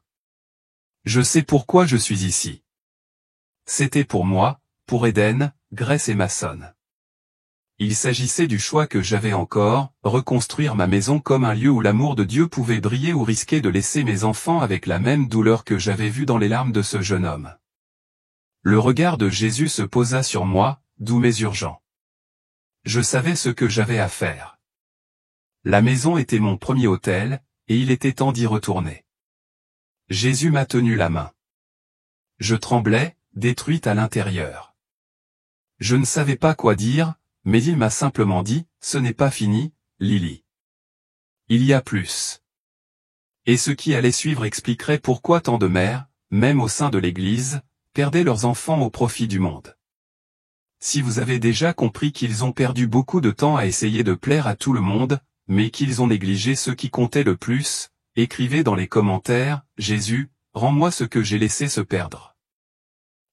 Je sais pourquoi je suis ici. C'était pour moi, pour Éden, Grèce et Maçonne. Il s'agissait du choix que j'avais encore, reconstruire ma maison comme un lieu où l'amour de Dieu pouvait briller ou risquer de laisser mes enfants avec la même douleur que j'avais vue dans les larmes de ce jeune homme. Le regard de Jésus se posa sur moi, doux mais urgent. Je savais ce que j'avais à faire. La maison était mon premier autel, et il était temps d'y retourner. Jésus m'a tenu la main. Je tremblais, détruite à l'intérieur. Je ne savais pas quoi dire, mais il m'a simplement dit, ce n'est pas fini, Lily. Il y a plus. Et ce qui allait suivre expliquerait pourquoi tant de mères, même au sein de l'Église, perdaient leurs enfants au profit du monde. Si vous avez déjà compris qu'ils ont perdu beaucoup de temps à essayer de plaire à tout le monde, mais qu'ils ont négligé ce qui comptait le plus, écrivez dans les commentaires, Jésus, rends-moi ce que j'ai laissé se perdre.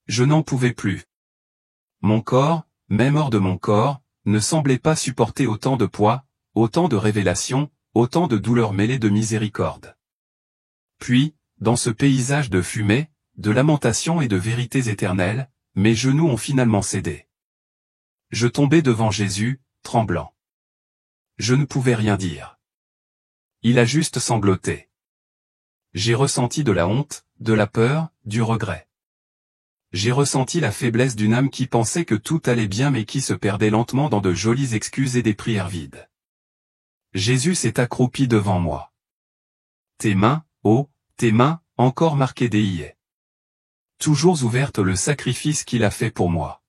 Je n'en pouvais plus. Mon corps, même hors de mon corps, ne semblait pas supporter autant de poids, autant de révélations, autant de douleurs mêlées de miséricorde. Puis, dans ce paysage de fumée, de lamentations et de vérités éternelles, mes genoux ont finalement cédé. Je tombais devant Jésus, tremblant. Je ne pouvais rien dire. Il a juste sangloté. J'ai ressenti de la honte, de la peur, du regret. J'ai ressenti la faiblesse d'une âme qui pensait que tout allait bien mais qui se perdait lentement dans de jolies excuses et des prières vides. Jésus s'est accroupi devant moi. Tes mains, oh, tes mains, encore marquées d'aies. Toujours ouvertes le sacrifice qu'il a fait pour moi.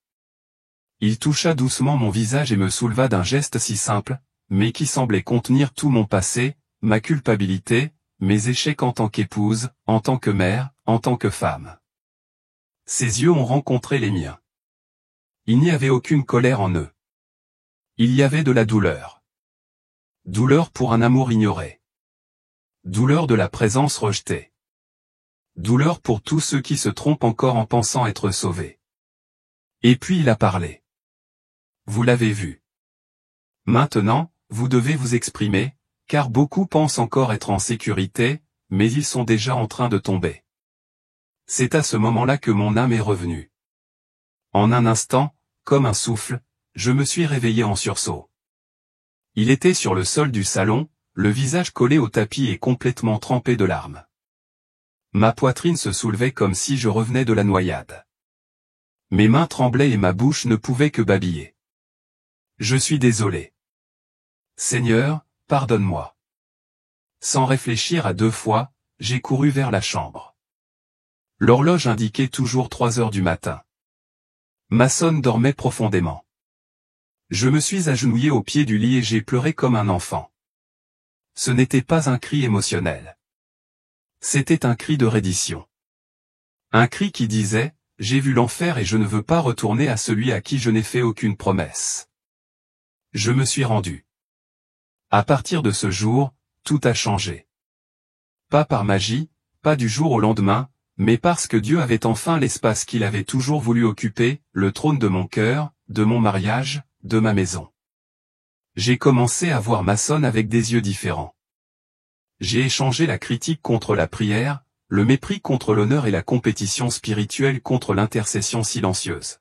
Il toucha doucement mon visage et me souleva d'un geste si simple, mais qui semblait contenir tout mon passé, ma culpabilité, mes échecs en tant qu'épouse, en tant que mère, en tant que femme. Ses yeux ont rencontré les miens. Il n'y avait aucune colère en eux. Il y avait de la douleur. Douleur pour un amour ignoré. Douleur de la présence rejetée. Douleur pour tous ceux qui se trompent encore en pensant être sauvés. Et puis il a parlé. Vous l'avez vu. Maintenant, vous devez vous exprimer, car beaucoup pensent encore être en sécurité, mais ils sont déjà en train de tomber. C'est à ce moment-là que mon âme est revenue. En un instant, comme un souffle, je me suis réveillé en sursaut. Il était sur le sol du salon, le visage collé au tapis et complètement trempé de larmes. Ma poitrine se soulevait comme si je revenais de la noyade. Mes mains tremblaient et ma bouche ne pouvait que babiller. Je suis désolé. Seigneur, pardonne-moi. Sans réfléchir à deux fois, j'ai couru vers la chambre. L'horloge indiquait toujours 3 heures du matin. Mason dormait profondément. Je me suis agenouillé au pied du lit et j'ai pleuré comme un enfant. Ce n'était pas un cri émotionnel. C'était un cri de reddition. Un cri qui disait, j'ai vu l'enfer et je ne veux pas retourner à celui à qui je n'ai fait aucune promesse. Je me suis rendu. À partir de ce jour, tout a changé. Pas par magie, pas du jour au lendemain, mais parce que Dieu avait enfin l'espace qu'il avait toujours voulu occuper, le trône de mon cœur, de mon mariage, de ma maison. J'ai commencé à voir Mason avec des yeux différents. J'ai échangé la critique contre la prière, le mépris contre l'honneur et la compétition spirituelle contre l'intercession silencieuse.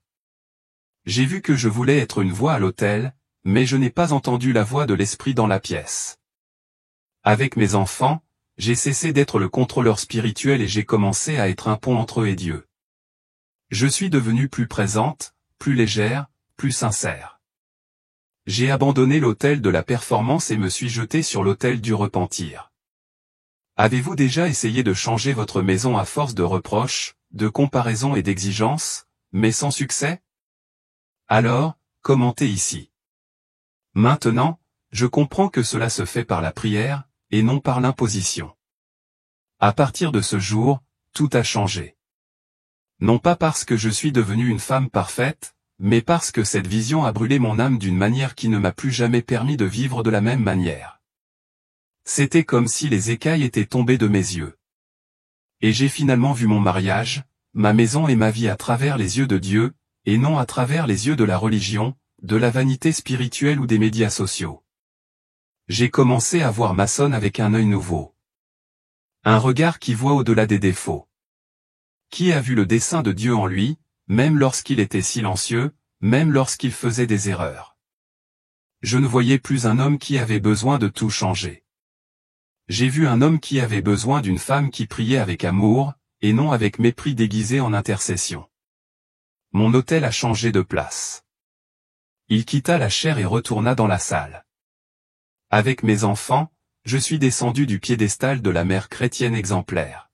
J'ai vu que je voulais être une voix à l'autel, mais je n'ai pas entendu la voix de l'esprit dans la pièce. Avec mes enfants, j'ai cessé d'être le contrôleur spirituel et j'ai commencé à être un pont entre eux et Dieu. Je suis devenue plus présente, plus légère, plus sincère. J'ai abandonné l'autel de la performance et me suis jeté sur l'autel du repentir. Avez-vous déjà essayé de changer votre maison à force de reproches, de comparaisons et d'exigences, mais sans succès? Alors, commentez ici. Maintenant, je comprends que cela se fait par la prière, et non par l'imposition. À partir de ce jour, tout a changé. Non pas parce que je suis devenue une femme parfaite, mais parce que cette vision a brûlé mon âme d'une manière qui ne m'a plus jamais permis de vivre de la même manière. C'était comme si les écailles étaient tombées de mes yeux. Et j'ai finalement vu mon mariage, ma maison et ma vie à travers les yeux de Dieu, et non à travers les yeux de la religion, de la vanité spirituelle ou des médias sociaux. J'ai commencé à voir Mason avec un œil nouveau. Un regard qui voit au-delà des défauts. Qui a vu le dessein de Dieu en lui, même lorsqu'il était silencieux, même lorsqu'il faisait des erreurs. Je ne voyais plus un homme qui avait besoin de tout changer. J'ai vu un homme qui avait besoin d'une femme qui priait avec amour, et non avec mépris déguisé en intercession. Mon autel a changé de place. Il quitta la chair et retourna dans la salle. Avec mes enfants, je suis descendu du piédestal de la mère chrétienne exemplaire.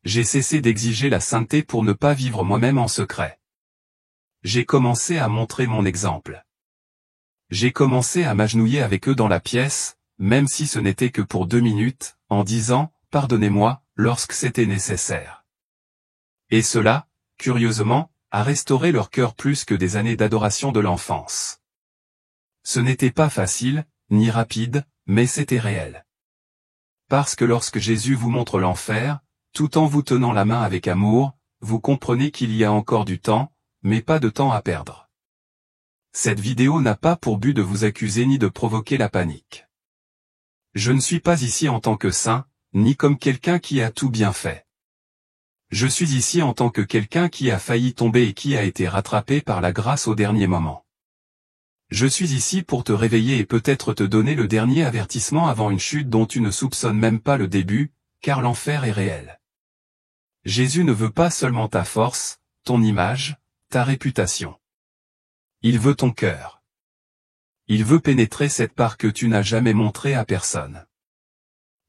J'ai cessé d'exiger la sainteté pour ne pas vivre moi-même en secret. J'ai commencé à montrer mon exemple. J'ai commencé à m'agenouiller avec eux dans la pièce, même si ce n'était que pour 2 minutes, en disant « Pardonnez-moi » lorsque c'était nécessaire. Et cela, curieusement, a restauré leur cœur plus que des années d'adoration de l'enfance. Ce n'était pas facile, ni rapide, mais c'était réel. Parce que lorsque Jésus vous montre l'enfer, tout en vous tenant la main avec amour, vous comprenez qu'il y a encore du temps, mais pas de temps à perdre. Cette vidéo n'a pas pour but de vous accuser ni de provoquer la panique. Je ne suis pas ici en tant que saint, ni comme quelqu'un qui a tout bien fait. Je suis ici en tant que quelqu'un qui a failli tomber et qui a été rattrapé par la grâce au dernier moment. Je suis ici pour te réveiller et peut-être te donner le dernier avertissement avant une chute dont tu ne soupçonnes même pas le début, car l'enfer est réel. Jésus ne veut pas seulement ta force, ton image, ta réputation. Il veut ton cœur. Il veut pénétrer cette part que tu n'as jamais montrée à personne.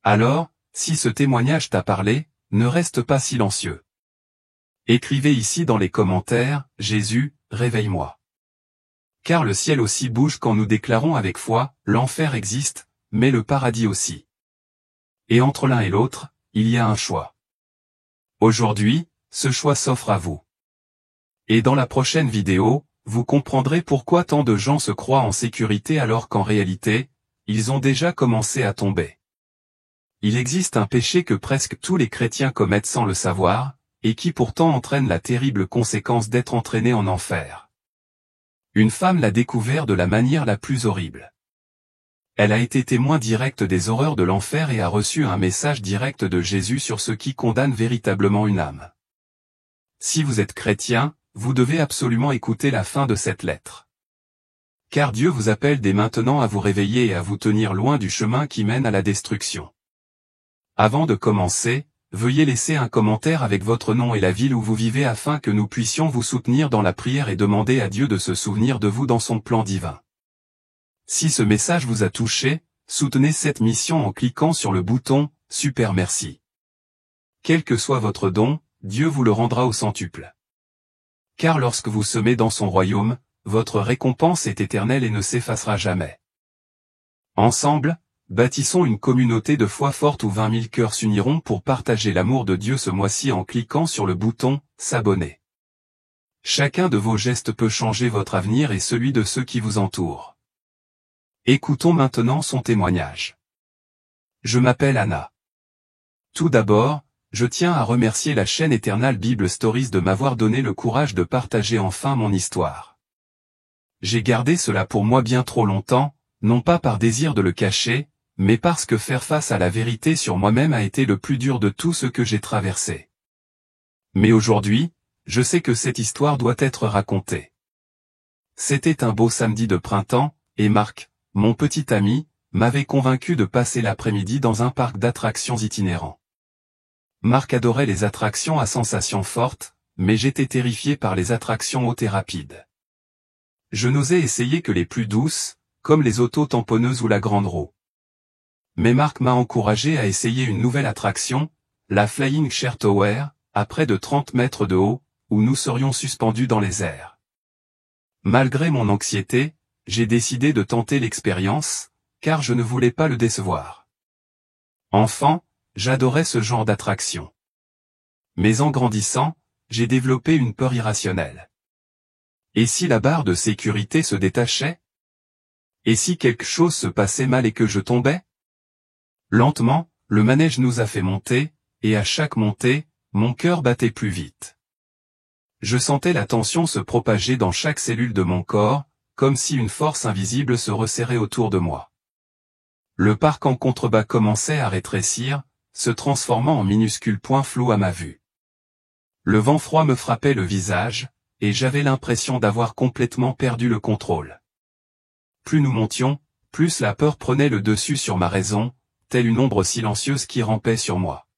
Alors, si ce témoignage t'a parlé, ne reste pas silencieux. Écrivez ici dans les commentaires, Jésus, réveille-moi. Car le ciel aussi bouge quand nous déclarons avec foi, l'enfer existe, mais le paradis aussi. Et entre l'un et l'autre, il y a un choix. Aujourd'hui, ce choix s'offre à vous. Et dans la prochaine vidéo, vous comprendrez pourquoi tant de gens se croient en sécurité alors qu'en réalité, ils ont déjà commencé à tomber. Il existe un péché que presque tous les chrétiens commettent sans le savoir, et qui pourtant entraîne la terrible conséquence d'être entraînés en enfer. Une femme l'a découvert de la manière la plus horrible. Elle a été témoin direct des horreurs de l'enfer et a reçu un message direct de Jésus sur ce qui condamne véritablement une âme. Si vous êtes chrétien, vous devez absolument écouter la fin de cette lettre. Car Dieu vous appelle dès maintenant à vous réveiller et à vous tenir loin du chemin qui mène à la destruction. Avant de commencer, veuillez laisser un commentaire avec votre nom et la ville où vous vivez afin que nous puissions vous soutenir dans la prière et demander à Dieu de se souvenir de vous dans son plan divin. Si ce message vous a touché, soutenez cette mission en cliquant sur le bouton « Super merci ». Quel que soit votre don, Dieu vous le rendra au centuple. Car lorsque vous semez dans son royaume, votre récompense est éternelle et ne s'effacera jamais. Ensemble, bâtissons une communauté de foi forte où 20 000 cœurs s'uniront pour partager l'amour de Dieu ce mois-ci en cliquant sur le bouton « S'abonner ». Chacun de vos gestes peut changer votre avenir et celui de ceux qui vous entourent. Écoutons maintenant son témoignage. Je m'appelle Anna. Tout d'abord, je tiens à remercier la chaîne Eternal Bible Stories de m'avoir donné le courage de partager enfin mon histoire. J'ai gardé cela pour moi bien trop longtemps, non pas par désir de le cacher, mais parce que faire face à la vérité sur moi-même a été le plus dur de tout ce que j'ai traversé. Mais aujourd'hui, je sais que cette histoire doit être racontée. C'était un beau samedi de printemps, et Marc, mon petit ami, m'avait convaincu de passer l'après-midi dans un parc d'attractions itinérant. Marc adorait les attractions à sensations fortes, mais j'étais terrifié par les attractions hautes et rapides. Je n'osais essayer que les plus douces, comme les autos tamponneuses ou la grande roue. Mais Marc m'a encouragé à essayer une nouvelle attraction, la Flying Chair Tower, à près de 30 mètres de haut, où nous serions suspendus dans les airs. Malgré mon anxiété, j'ai décidé de tenter l'expérience, car je ne voulais pas le décevoir. Enfant, j'adorais ce genre d'attraction. Mais en grandissant, j'ai développé une peur irrationnelle. Et si la barre de sécurité se détachait? Et si quelque chose se passait mal et que je tombais? Lentement, le manège nous a fait monter, et à chaque montée, mon cœur battait plus vite. Je sentais la tension se propager dans chaque cellule de mon corps, comme si une force invisible se resserrait autour de moi. Le parc en contrebas commençait à rétrécir, se transformant en minuscules points flous à ma vue. Le vent froid me frappait le visage, et j'avais l'impression d'avoir complètement perdu le contrôle. Plus nous montions, plus la peur prenait le dessus sur ma raison, telle une ombre silencieuse qui rampait sur moi.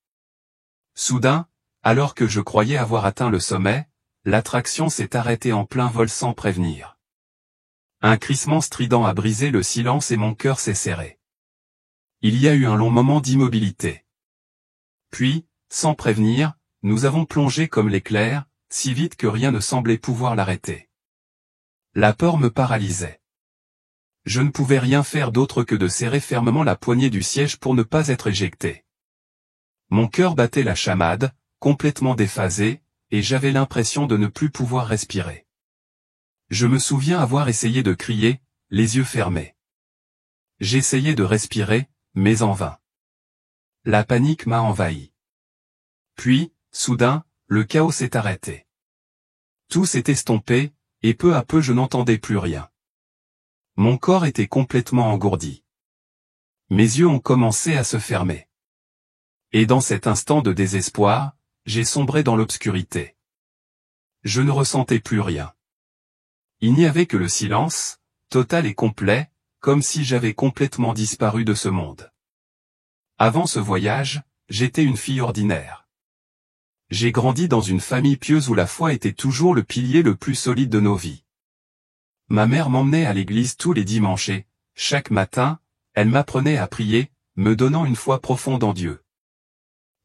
Soudain, alors que je croyais avoir atteint le sommet, l'attraction s'est arrêtée en plein vol sans prévenir. Un crissement strident a brisé le silence et mon cœur s'est serré. Il y a eu un long moment d'immobilité. Puis, sans prévenir, nous avons plongé comme l'éclair, si vite que rien ne semblait pouvoir l'arrêter. La peur me paralysait. Je ne pouvais rien faire d'autre que de serrer fermement la poignée du siège pour ne pas être éjecté. Mon cœur battait la chamade, complètement déphasé, et j'avais l'impression de ne plus pouvoir respirer. Je me souviens avoir essayé de crier, les yeux fermés. J'essayais de respirer, mais en vain. La panique m'a envahi. Puis, soudain, le chaos s'est arrêté. Tout s'est estompé, et peu à peu je n'entendais plus rien. Mon corps était complètement engourdi. Mes yeux ont commencé à se fermer. Et dans cet instant de désespoir, j'ai sombré dans l'obscurité. Je ne ressentais plus rien. Il n'y avait que le silence, total et complet, comme si j'avais complètement disparu de ce monde. Avant ce voyage, j'étais une fille ordinaire. J'ai grandi dans une famille pieuse où la foi était toujours le pilier le plus solide de nos vies. Ma mère m'emmenait à l'église tous les dimanches et, chaque matin, elle m'apprenait à prier, me donnant une foi profonde en Dieu.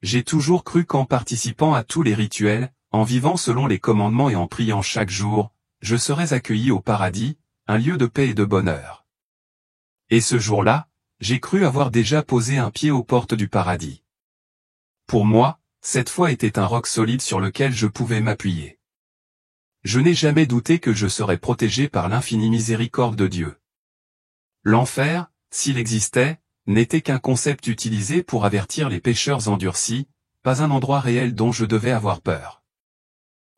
J'ai toujours cru qu'en participant à tous les rituels, en vivant selon les commandements et en priant chaque jour, je serais accueilli au paradis, un lieu de paix et de bonheur. Et ce jour-là, j'ai cru avoir déjà posé un pied aux portes du paradis. Pour moi, cette foi était un roc solide sur lequel je pouvais m'appuyer. Je n'ai jamais douté que je serais protégé par l'infinie miséricorde de Dieu. L'enfer, s'il existait, n'était qu'un concept utilisé pour avertir les pécheurs endurcis, pas un endroit réel dont je devais avoir peur.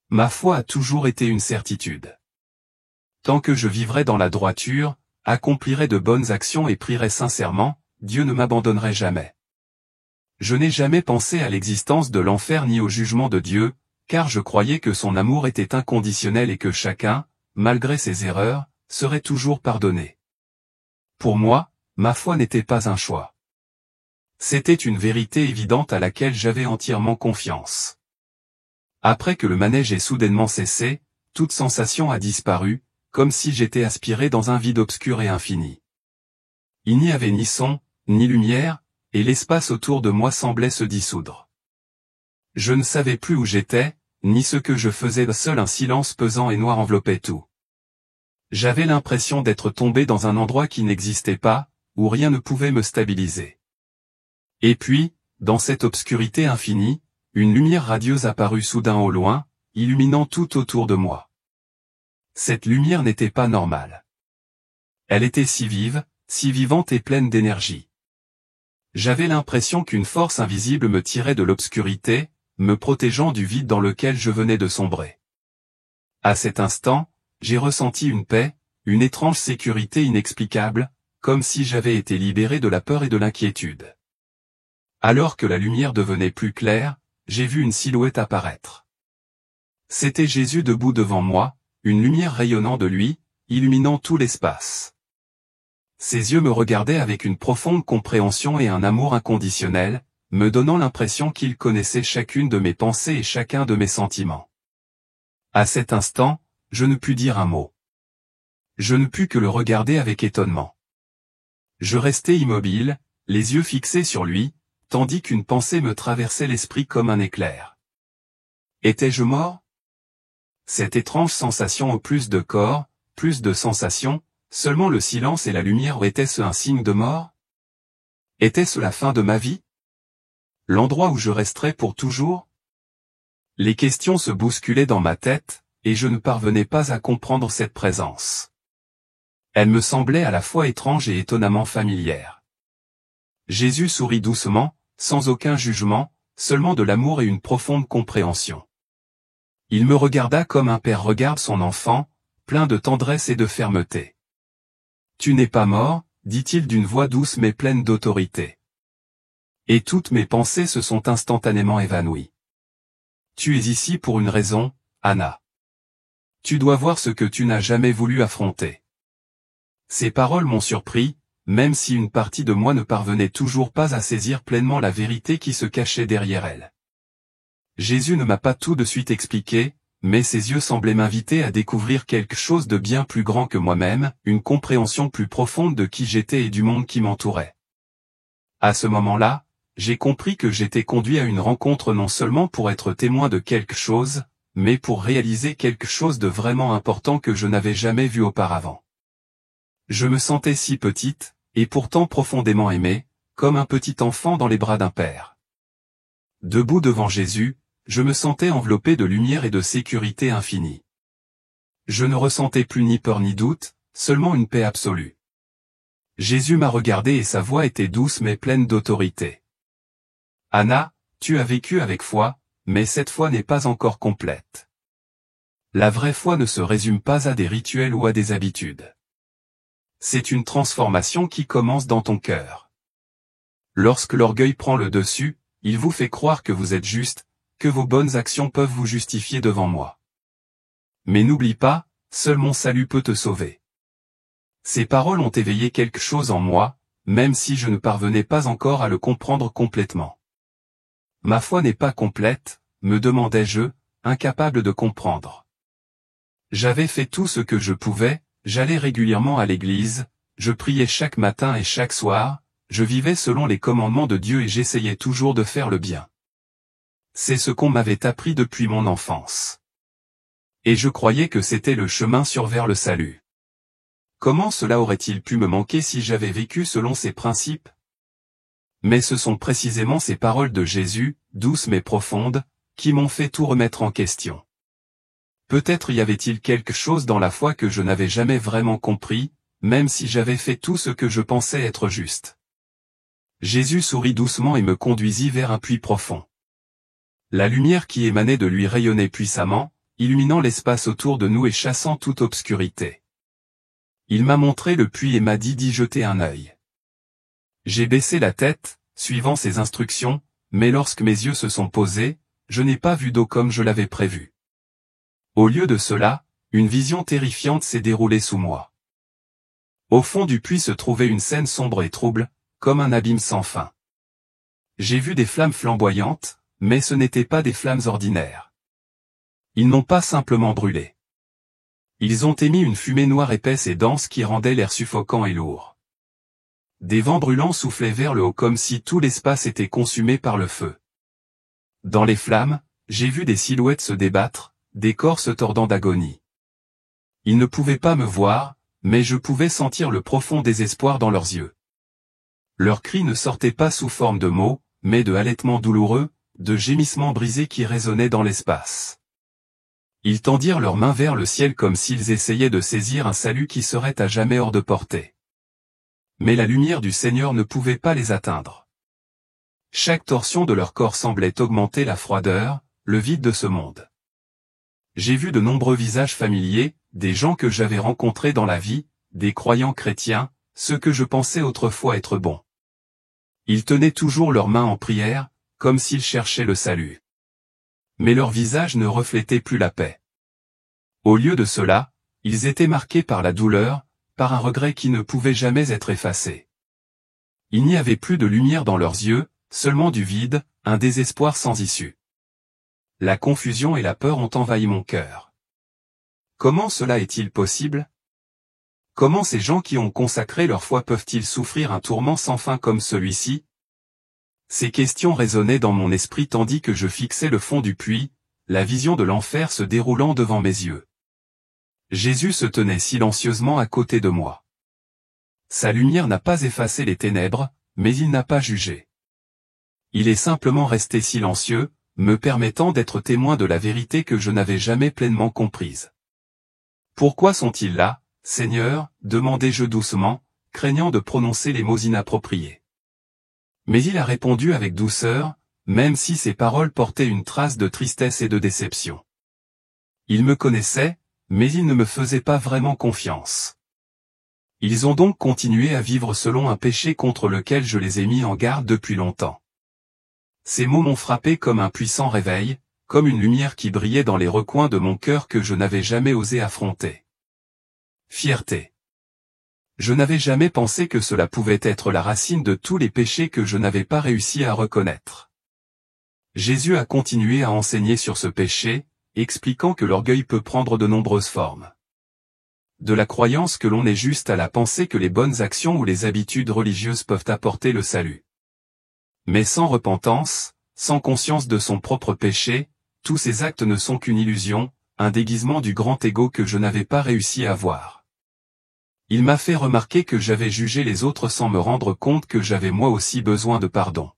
Ma foi a toujours été une certitude. Tant que je vivrai dans la droiture, accomplirai de bonnes actions et prierai sincèrement, Dieu ne m'abandonnerait jamais. Je n'ai jamais pensé à l'existence de l'enfer ni au jugement de Dieu, car je croyais que son amour était inconditionnel et que chacun, malgré ses erreurs, serait toujours pardonné. Pour moi, ma foi n'était pas un choix. C'était une vérité évidente à laquelle j'avais entièrement confiance. Après que le manège ait soudainement cessé, toute sensation a disparu, comme si j'étais aspiré dans un vide obscur et infini. Il n'y avait ni son, ni lumière, et l'espace autour de moi semblait se dissoudre. Je ne savais plus où j'étais, ni ce que je faisais, seul un silence pesant et noir enveloppait tout. J'avais l'impression d'être tombé dans un endroit qui n'existait pas, où rien ne pouvait me stabiliser. Et puis, dans cette obscurité infinie, une lumière radieuse apparut soudain au loin, illuminant tout autour de moi. Cette lumière n'était pas normale. Elle était si vive, si vivante et pleine d'énergie. J'avais l'impression qu'une force invisible me tirait de l'obscurité, me protégeant du vide dans lequel je venais de sombrer. À cet instant, j'ai ressenti une paix, une étrange sécurité inexplicable, comme si j'avais été libéré de la peur et de l'inquiétude. Alors que la lumière devenait plus claire, j'ai vu une silhouette apparaître. C'était Jésus debout devant moi, une lumière rayonnant de lui, illuminant tout l'espace. Ses yeux me regardaient avec une profonde compréhension et un amour inconditionnel, me donnant l'impression qu'il connaissait chacune de mes pensées et chacun de mes sentiments. À cet instant, je ne pus dire un mot. Je ne pus que le regarder avec étonnement. Je restai immobile, les yeux fixés sur lui, tandis qu'une pensée me traversait l'esprit comme un éclair. Étais-je mort? Cette étrange sensation au plus de corps, plus de sensations, seulement le silence et la lumière était-ce un signe de mort? Était-ce la fin de ma vie? L'endroit où je resterais pour toujours? Les questions se bousculaient dans ma tête, et je ne parvenais pas à comprendre cette présence. Elle me semblait à la fois étrange et étonnamment familière. Jésus sourit doucement, sans aucun jugement, seulement de l'amour et une profonde compréhension. Il me regarda comme un père regarde son enfant, plein de tendresse et de fermeté. « Tu n'es pas mort, dit-il d'une voix douce mais pleine d'autorité. Et toutes mes pensées se sont instantanément évanouies. Tu es ici pour une raison, Anna. Tu dois voir ce que tu n'as jamais voulu affronter. » Ces paroles m'ont surpris, même si une partie de moi ne parvenait toujours pas à saisir pleinement la vérité qui se cachait derrière elle. Jésus ne m'a pas tout de suite expliqué, mais ses yeux semblaient m'inviter à découvrir quelque chose de bien plus grand que moi-même, une compréhension plus profonde de qui j'étais et du monde qui m'entourait. À ce moment-là, j'ai compris que j'étais conduit à une rencontre non seulement pour être témoin de quelque chose, mais pour réaliser quelque chose de vraiment important que je n'avais jamais vu auparavant. Je me sentais si petite, et pourtant profondément aimée, comme un petit enfant dans les bras d'un père. Debout devant Jésus, je me sentais enveloppé de lumière et de sécurité infinie. Je ne ressentais plus ni peur ni doute, seulement une paix absolue. Jésus m'a regardé et sa voix était douce mais pleine d'autorité. « Anna, tu as vécu avec foi, mais cette foi n'est pas encore complète. La vraie foi ne se résume pas à des rituels ou à des habitudes. C'est une transformation qui commence dans ton cœur. Lorsque l'orgueil prend le dessus, il vous fait croire que vous êtes juste, que vos bonnes actions peuvent vous justifier devant moi. Mais n'oublie pas, seul mon salut peut te sauver. » Ces paroles ont éveillé quelque chose en moi, même si je ne parvenais pas encore à le comprendre complètement. Ma foi n'est pas complète, me demandai-je, incapable de comprendre. J'avais fait tout ce que je pouvais, j'allais régulièrement à l'église, je priais chaque matin et chaque soir, je vivais selon les commandements de Dieu et j'essayais toujours de faire le bien. C'est ce qu'on m'avait appris depuis mon enfance. Et je croyais que c'était le chemin vers le salut. Comment cela aurait-il pu me manquer si j'avais vécu selon ces principes? Mais ce sont précisément ces paroles de Jésus, douces mais profondes, qui m'ont fait tout remettre en question. Peut-être y avait-il quelque chose dans la foi que je n'avais jamais vraiment compris, même si j'avais fait tout ce que je pensais être juste. Jésus sourit doucement et me conduisit vers un puits profond. La lumière qui émanait de lui rayonnait puissamment, illuminant l'espace autour de nous et chassant toute obscurité. Il m'a montré le puits et m'a dit d'y jeter un œil. J'ai baissé la tête, suivant ses instructions, mais lorsque mes yeux se sont posés, je n'ai pas vu d'eau comme je l'avais prévu. Au lieu de cela, une vision terrifiante s'est déroulée sous moi. Au fond du puits se trouvait une scène sombre et trouble, comme un abîme sans fin. J'ai vu des flammes flamboyantes, mais ce n'étaient pas des flammes ordinaires. Ils n'ont pas simplement brûlé. Ils ont émis une fumée noire épaisse et dense qui rendait l'air suffocant et lourd. Des vents brûlants soufflaient vers le haut comme si tout l'espace était consumé par le feu. Dans les flammes, j'ai vu des silhouettes se débattre, des corps se tordant d'agonie. Ils ne pouvaient pas me voir, mais je pouvais sentir le profond désespoir dans leurs yeux. Leurs cris ne sortaient pas sous forme de mots, mais de halètements douloureux, de gémissements brisés qui résonnaient dans l'espace. Ils tendirent leurs mains vers le ciel comme s'ils essayaient de saisir un salut qui serait à jamais hors de portée. Mais la lumière du Seigneur ne pouvait pas les atteindre. Chaque torsion de leur corps semblait augmenter la froideur, le vide de ce monde. J'ai vu de nombreux visages familiers, des gens que j'avais rencontrés dans la vie, des croyants chrétiens, ceux que je pensais autrefois être bons. Ils tenaient toujours leurs mains en prière, comme s'ils cherchaient le salut. Mais leurs visages ne reflétaient plus la paix. Au lieu de cela, ils étaient marqués par la douleur, par un regret qui ne pouvait jamais être effacé. Il n'y avait plus de lumière dans leurs yeux, seulement du vide, un désespoir sans issue. La confusion et la peur ont envahi mon cœur. Comment cela est-il possible? Comment ces gens qui ont consacré leur foi peuvent-ils souffrir un tourment sans fin comme celui-ci? Ces questions résonnaient dans mon esprit tandis que je fixais le fond du puits, la vision de l'enfer se déroulant devant mes yeux. Jésus se tenait silencieusement à côté de moi. Sa lumière n'a pas effacé les ténèbres, mais il n'a pas jugé. Il est simplement resté silencieux, me permettant d'être témoin de la vérité que je n'avais jamais pleinement comprise. Pourquoi sont-ils là, Seigneur? Demandai-je doucement, craignant de prononcer les mots inappropriés. Mais il a répondu avec douceur, même si ses paroles portaient une trace de tristesse et de déception. Ils me connaissaient, mais ils ne me faisaient pas vraiment confiance. Ils ont donc continué à vivre selon un péché contre lequel je les ai mis en garde depuis longtemps. Ces mots m'ont frappé comme un puissant réveil, comme une lumière qui brillait dans les recoins de mon cœur que je n'avais jamais osé affronter. Fierté. Je n'avais jamais pensé que cela pouvait être la racine de tous les péchés que je n'avais pas réussi à reconnaître. Jésus a continué à enseigner sur ce péché, expliquant que l'orgueil peut prendre de nombreuses formes. De la croyance que l'on est juste à la pensée que les bonnes actions ou les habitudes religieuses peuvent apporter le salut. Mais sans repentance, sans conscience de son propre péché, tous ces actes ne sont qu'une illusion, un déguisement du grand ego que je n'avais pas réussi à voir. Il m'a fait remarquer que j'avais jugé les autres sans me rendre compte que j'avais moi aussi besoin de pardon.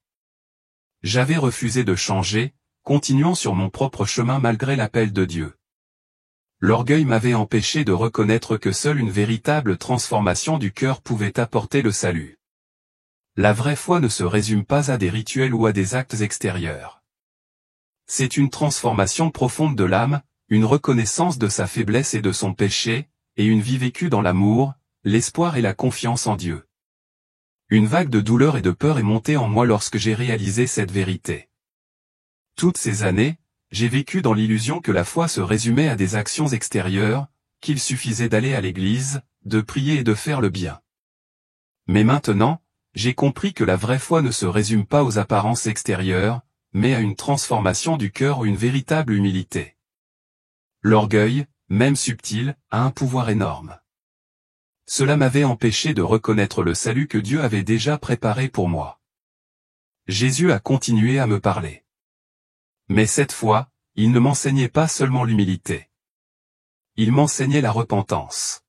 J'avais refusé de changer, continuant sur mon propre chemin malgré l'appel de Dieu. L'orgueil m'avait empêché de reconnaître que seule une véritable transformation du cœur pouvait apporter le salut. La vraie foi ne se résume pas à des rituels ou à des actes extérieurs. C'est une transformation profonde de l'âme, une reconnaissance de sa faiblesse et de son péché, et une vie vécue dans l'amour, l'espoir et la confiance en Dieu. Une vague de douleur et de peur est montée en moi lorsque j'ai réalisé cette vérité. Toutes ces années, j'ai vécu dans l'illusion que la foi se résumait à des actions extérieures, qu'il suffisait d'aller à l'église, de prier et de faire le bien. Mais maintenant, j'ai compris que la vraie foi ne se résume pas aux apparences extérieures, mais à une transformation du cœur ou une véritable humilité. L'orgueil, même subtil, a un pouvoir énorme. Cela m'avait empêché de reconnaître le salut que Dieu avait déjà préparé pour moi. Jésus a continué à me parler. Mais cette fois, il ne m'enseignait pas seulement l'humilité. Il m'enseignait la repentance.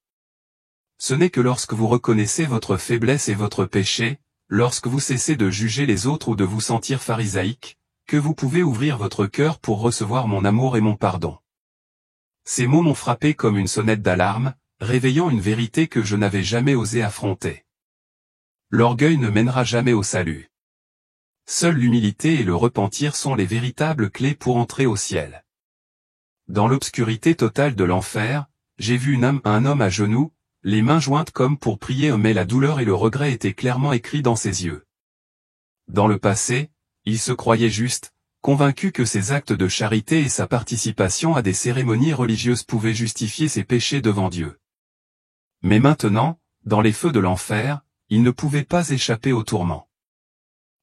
Ce n'est que lorsque vous reconnaissez votre faiblesse et votre péché, lorsque vous cessez de juger les autres ou de vous sentir pharisaique, que vous pouvez ouvrir votre cœur pour recevoir mon amour et mon pardon. Ces mots m'ont frappé comme une sonnette d'alarme, réveillant une vérité que je n'avais jamais osé affronter. L'orgueil ne mènera jamais au salut. Seule l'humilité et le repentir sont les véritables clés pour entrer au ciel. Dans l'obscurité totale de l'enfer, j'ai vu un homme à genoux, les mains jointes comme pour prier, mais la douleur et le regret étaient clairement écrits dans ses yeux. Dans le passé, il se croyait juste, convaincu que ses actes de charité et sa participation à des cérémonies religieuses pouvaient justifier ses péchés devant Dieu. Mais maintenant, dans les feux de l'enfer, il ne pouvait pas échapper au tourment.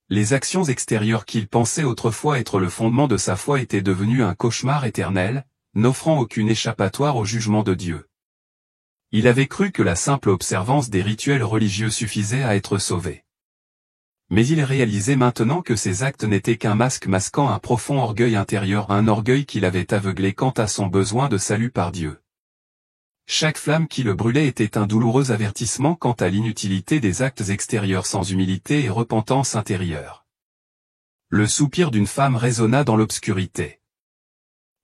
Les actions extérieures qu'il pensait autrefois être le fondement de sa foi étaient devenues un cauchemar éternel, n'offrant aucune échappatoire au jugement de Dieu. Il avait cru que la simple observance des rituels religieux suffisait à être sauvé. Mais il réalisait maintenant que ces actes n'étaient qu'un masque masquant un profond orgueil intérieur, un orgueil qui l'avait aveuglé quant à son besoin de salut par Dieu. Chaque flamme qui le brûlait était un douloureux avertissement quant à l'inutilité des actes extérieurs sans humilité et repentance intérieure. Le soupir d'une femme résonna dans l'obscurité.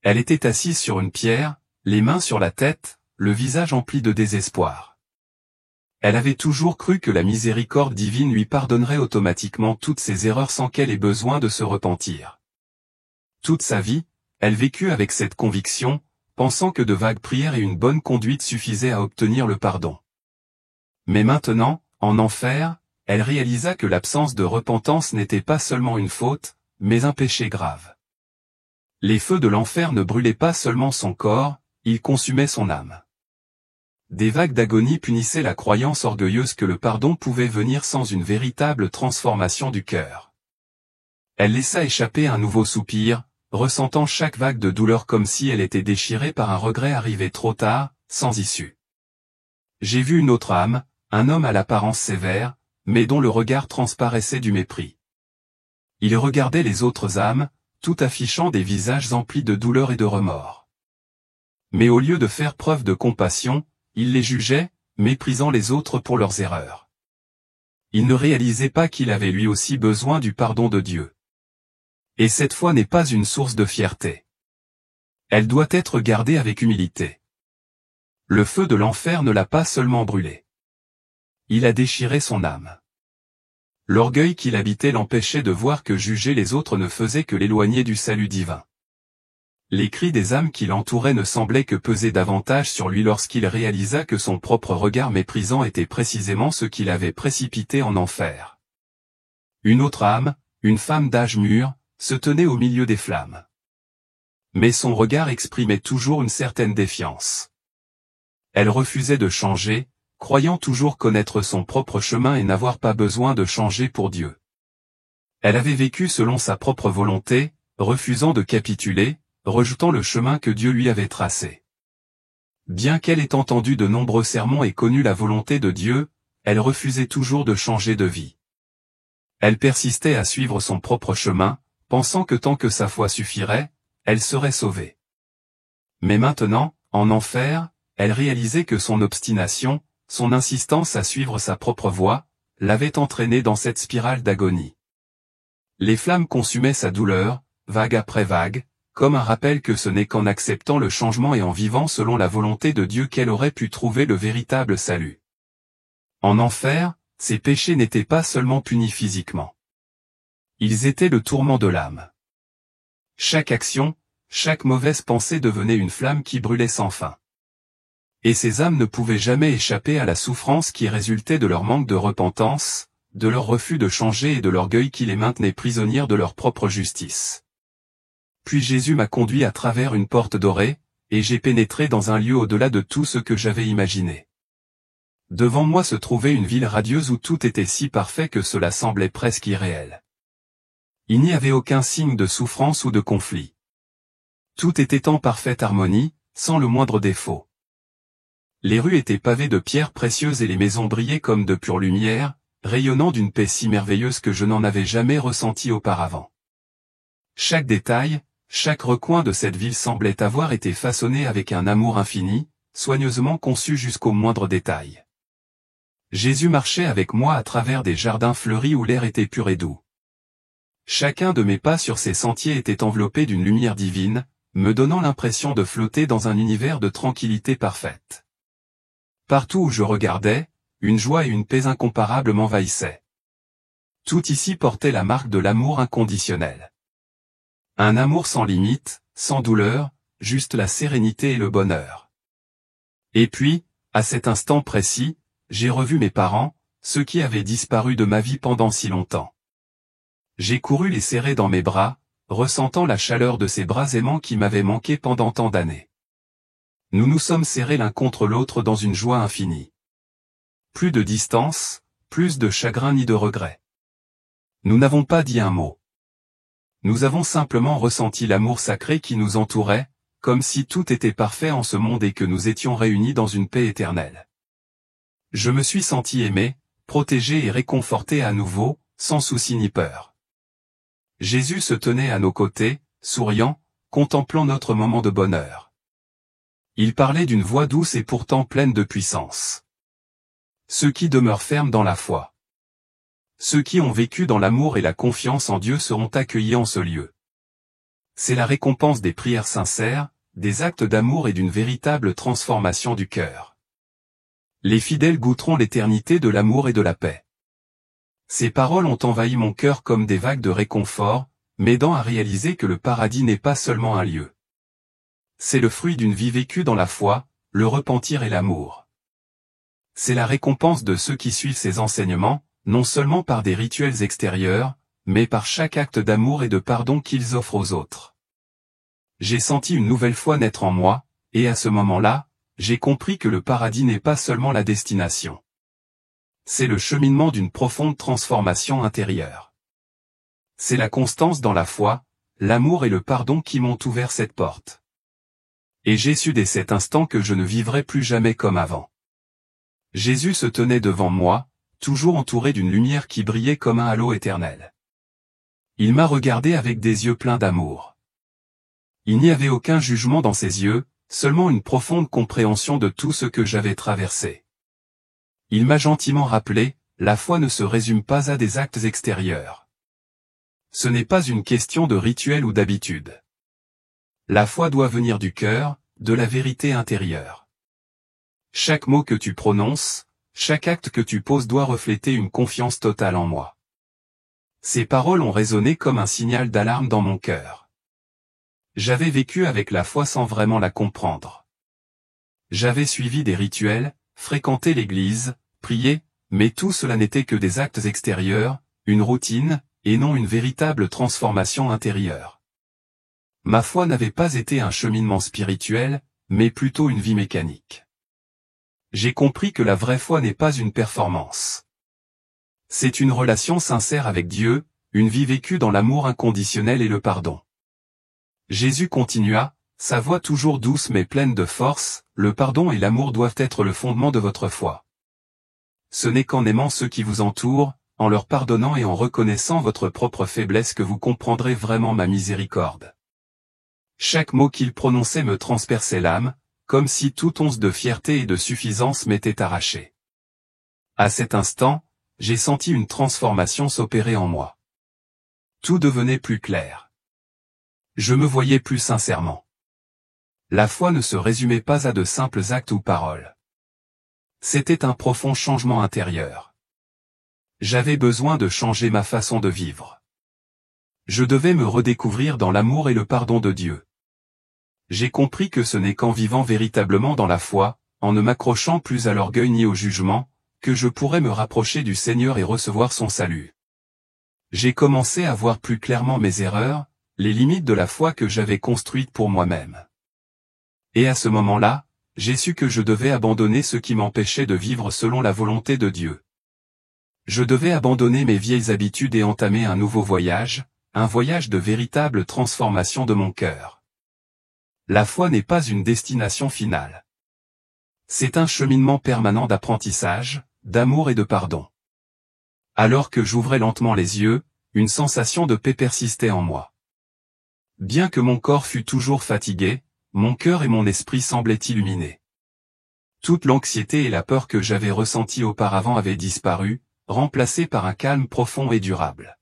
Elle était assise sur une pierre, les mains sur la tête, le visage empli de désespoir. Elle avait toujours cru que la miséricorde divine lui pardonnerait automatiquement toutes ses erreurs sans qu'elle ait besoin de se repentir. Toute sa vie, elle vécut avec cette conviction, pensant que de vagues prières et une bonne conduite suffisaient à obtenir le pardon. Mais maintenant, en enfer, elle réalisa que l'absence de repentance n'était pas seulement une faute, mais un péché grave. Les feux de l'enfer ne brûlaient pas seulement son corps, ils consumaient son âme. Des vagues d'agonie punissaient la croyance orgueilleuse que le pardon pouvait venir sans une véritable transformation du cœur. Elle laissa échapper un nouveau soupir, ressentant chaque vague de douleur comme si elle était déchirée par un regret arrivé trop tard, sans issue. J'ai vu une autre âme, un homme à l'apparence sévère, mais dont le regard transparaissait du mépris. Il regardait les autres âmes, tout affichant des visages emplis de douleur et de remords. Mais au lieu de faire preuve de compassion, il les jugeait, méprisant les autres pour leurs erreurs. Il ne réalisait pas qu'il avait lui aussi besoin du pardon de Dieu. Et cette foi n'est pas une source de fierté. Elle doit être gardée avec humilité. Le feu de l'enfer ne l'a pas seulement brûlé. Il a déchiré son âme. L'orgueil qui l'habitait l'empêchait de voir que juger les autres ne faisait que l'éloigner du salut divin. Les cris des âmes qui l'entouraient ne semblaient que peser davantage sur lui lorsqu'il réalisa que son propre regard méprisant était précisément ce qui l'avait précipité en enfer. Une autre âme, une femme d'âge mûr, se tenait au milieu des flammes. Mais son regard exprimait toujours une certaine défiance. Elle refusait de changer, croyant toujours connaître son propre chemin et n'avoir pas besoin de changer pour Dieu. Elle avait vécu selon sa propre volonté, refusant de capituler, rejetant le chemin que Dieu lui avait tracé. Bien qu'elle ait entendu de nombreux sermons et connu la volonté de Dieu, elle refusait toujours de changer de vie. Elle persistait à suivre son propre chemin, pensant que tant que sa foi suffirait, elle serait sauvée. Mais maintenant, en enfer, elle réalisait que son obstination, son insistance à suivre sa propre voie, l'avait entraînée dans cette spirale d'agonie. Les flammes consumaient sa douleur, vague après vague, comme un rappel que ce n'est qu'en acceptant le changement et en vivant selon la volonté de Dieu qu'elle aurait pu trouver le véritable salut. En enfer, ses péchés n'étaient pas seulement punis physiquement. Ils étaient le tourment de l'âme. Chaque action, chaque mauvaise pensée devenait une flamme qui brûlait sans fin. Et ces âmes ne pouvaient jamais échapper à la souffrance qui résultait de leur manque de repentance, de leur refus de changer et de l'orgueil qui les maintenait prisonnières de leur propre justice. Puis Jésus m'a conduit à travers une porte dorée, et j'ai pénétré dans un lieu au-delà de tout ce que j'avais imaginé. Devant moi se trouvait une ville radieuse où tout était si parfait que cela semblait presque irréel. Il n'y avait aucun signe de souffrance ou de conflit. Tout était en parfaite harmonie, sans le moindre défaut. Les rues étaient pavées de pierres précieuses et les maisons brillaient comme de pure lumière, rayonnant d'une paix si merveilleuse que je n'en avais jamais ressenti auparavant. Chaque détail, chaque recoin de cette ville semblait avoir été façonné avec un amour infini, soigneusement conçu jusqu'au moindre détail. Jésus marchait avec moi à travers des jardins fleuris où l'air était pur et doux. Chacun de mes pas sur ces sentiers était enveloppé d'une lumière divine, me donnant l'impression de flotter dans un univers de tranquillité parfaite. Partout où je regardais, une joie et une paix incomparables m'envahissaient. Tout ici portait la marque de l'amour inconditionnel. Un amour sans limite, sans douleur, juste la sérénité et le bonheur. Et puis, à cet instant précis, j'ai revu mes parents, ceux qui avaient disparu de ma vie pendant si longtemps. J'ai couru les serrer dans mes bras, ressentant la chaleur de ces bras aimants qui m'avaient manqué pendant tant d'années. Nous nous sommes serrés l'un contre l'autre dans une joie infinie. Plus de distance, plus de chagrin ni de regret. Nous n'avons pas dit un mot. Nous avons simplement ressenti l'amour sacré qui nous entourait, comme si tout était parfait en ce monde et que nous étions réunis dans une paix éternelle. Je me suis senti aimé, protégé et réconforté à nouveau, sans souci ni peur. Jésus se tenait à nos côtés, souriant, contemplant notre moment de bonheur. Il parlait d'une voix douce et pourtant pleine de puissance. Ceux qui demeurent fermes dans la foi. Ceux qui ont vécu dans l'amour et la confiance en Dieu seront accueillis en ce lieu. C'est la récompense des prières sincères, des actes d'amour et d'une véritable transformation du cœur. Les fidèles goûteront l'éternité de l'amour et de la paix. Ces paroles ont envahi mon cœur comme des vagues de réconfort, m'aidant à réaliser que le paradis n'est pas seulement un lieu. C'est le fruit d'une vie vécue dans la foi, le repentir et l'amour. C'est la récompense de ceux qui suivent ces enseignements, non seulement par des rituels extérieurs, mais par chaque acte d'amour et de pardon qu'ils offrent aux autres. J'ai senti une nouvelle foi naître en moi, et à ce moment-là, j'ai compris que le paradis n'est pas seulement la destination. C'est le cheminement d'une profonde transformation intérieure. C'est la constance dans la foi, l'amour et le pardon qui m'ont ouvert cette porte. Et j'ai su dès cet instant que je ne vivrai plus jamais comme avant. Jésus se tenait devant moi, toujours entouré d'une lumière qui brillait comme un halo éternel. Il m'a regardé avec des yeux pleins d'amour. Il n'y avait aucun jugement dans ses yeux, seulement une profonde compréhension de tout ce que j'avais traversé. Il m'a gentiment rappelé, la foi ne se résume pas à des actes extérieurs. Ce n'est pas une question de rituel ou d'habitude. La foi doit venir du cœur, de la vérité intérieure. Chaque mot que tu prononces, chaque acte que tu poses doit refléter une confiance totale en moi. Ces paroles ont résonné comme un signal d'alarme dans mon cœur. J'avais vécu avec la foi sans vraiment la comprendre. J'avais suivi des rituels, fréquenté l'église, prié, mais tout cela n'était que des actes extérieurs, une routine, et non une véritable transformation intérieure. Ma foi n'avait pas été un cheminement spirituel, mais plutôt une vie mécanique. J'ai compris que la vraie foi n'est pas une performance. C'est une relation sincère avec Dieu, une vie vécue dans l'amour inconditionnel et le pardon. Jésus continua, sa voix toujours douce mais pleine de force, le pardon et l'amour doivent être le fondement de votre foi. Ce n'est qu'en aimant ceux qui vous entourent, en leur pardonnant et en reconnaissant votre propre faiblesse que vous comprendrez vraiment ma miséricorde. Chaque mot qu'il prononçait me transperçait l'âme, comme si toute once de fierté et de suffisance m'était arrachée. À cet instant, j'ai senti une transformation s'opérer en moi. Tout devenait plus clair. Je me voyais plus sincèrement. La foi ne se résumait pas à de simples actes ou paroles. C'était un profond changement intérieur. J'avais besoin de changer ma façon de vivre. Je devais me redécouvrir dans l'amour et le pardon de Dieu. J'ai compris que ce n'est qu'en vivant véritablement dans la foi, en ne m'accrochant plus à l'orgueil ni au jugement, que je pourrais me rapprocher du Seigneur et recevoir son salut. J'ai commencé à voir plus clairement mes erreurs, les limites de la foi que j'avais construite pour moi-même. Et à ce moment-là, j'ai su que je devais abandonner ce qui m'empêchait de vivre selon la volonté de Dieu. Je devais abandonner mes vieilles habitudes et entamer un nouveau voyage, un voyage de véritable transformation de mon cœur. La foi n'est pas une destination finale. C'est un cheminement permanent d'apprentissage, d'amour et de pardon. Alors que j'ouvrais lentement les yeux, une sensation de paix persistait en moi. Bien que mon corps fût toujours fatigué, mon cœur et mon esprit semblaient illuminés. Toute l'anxiété et la peur que j'avais ressenties auparavant avaient disparu, remplacées par un calme profond et durable.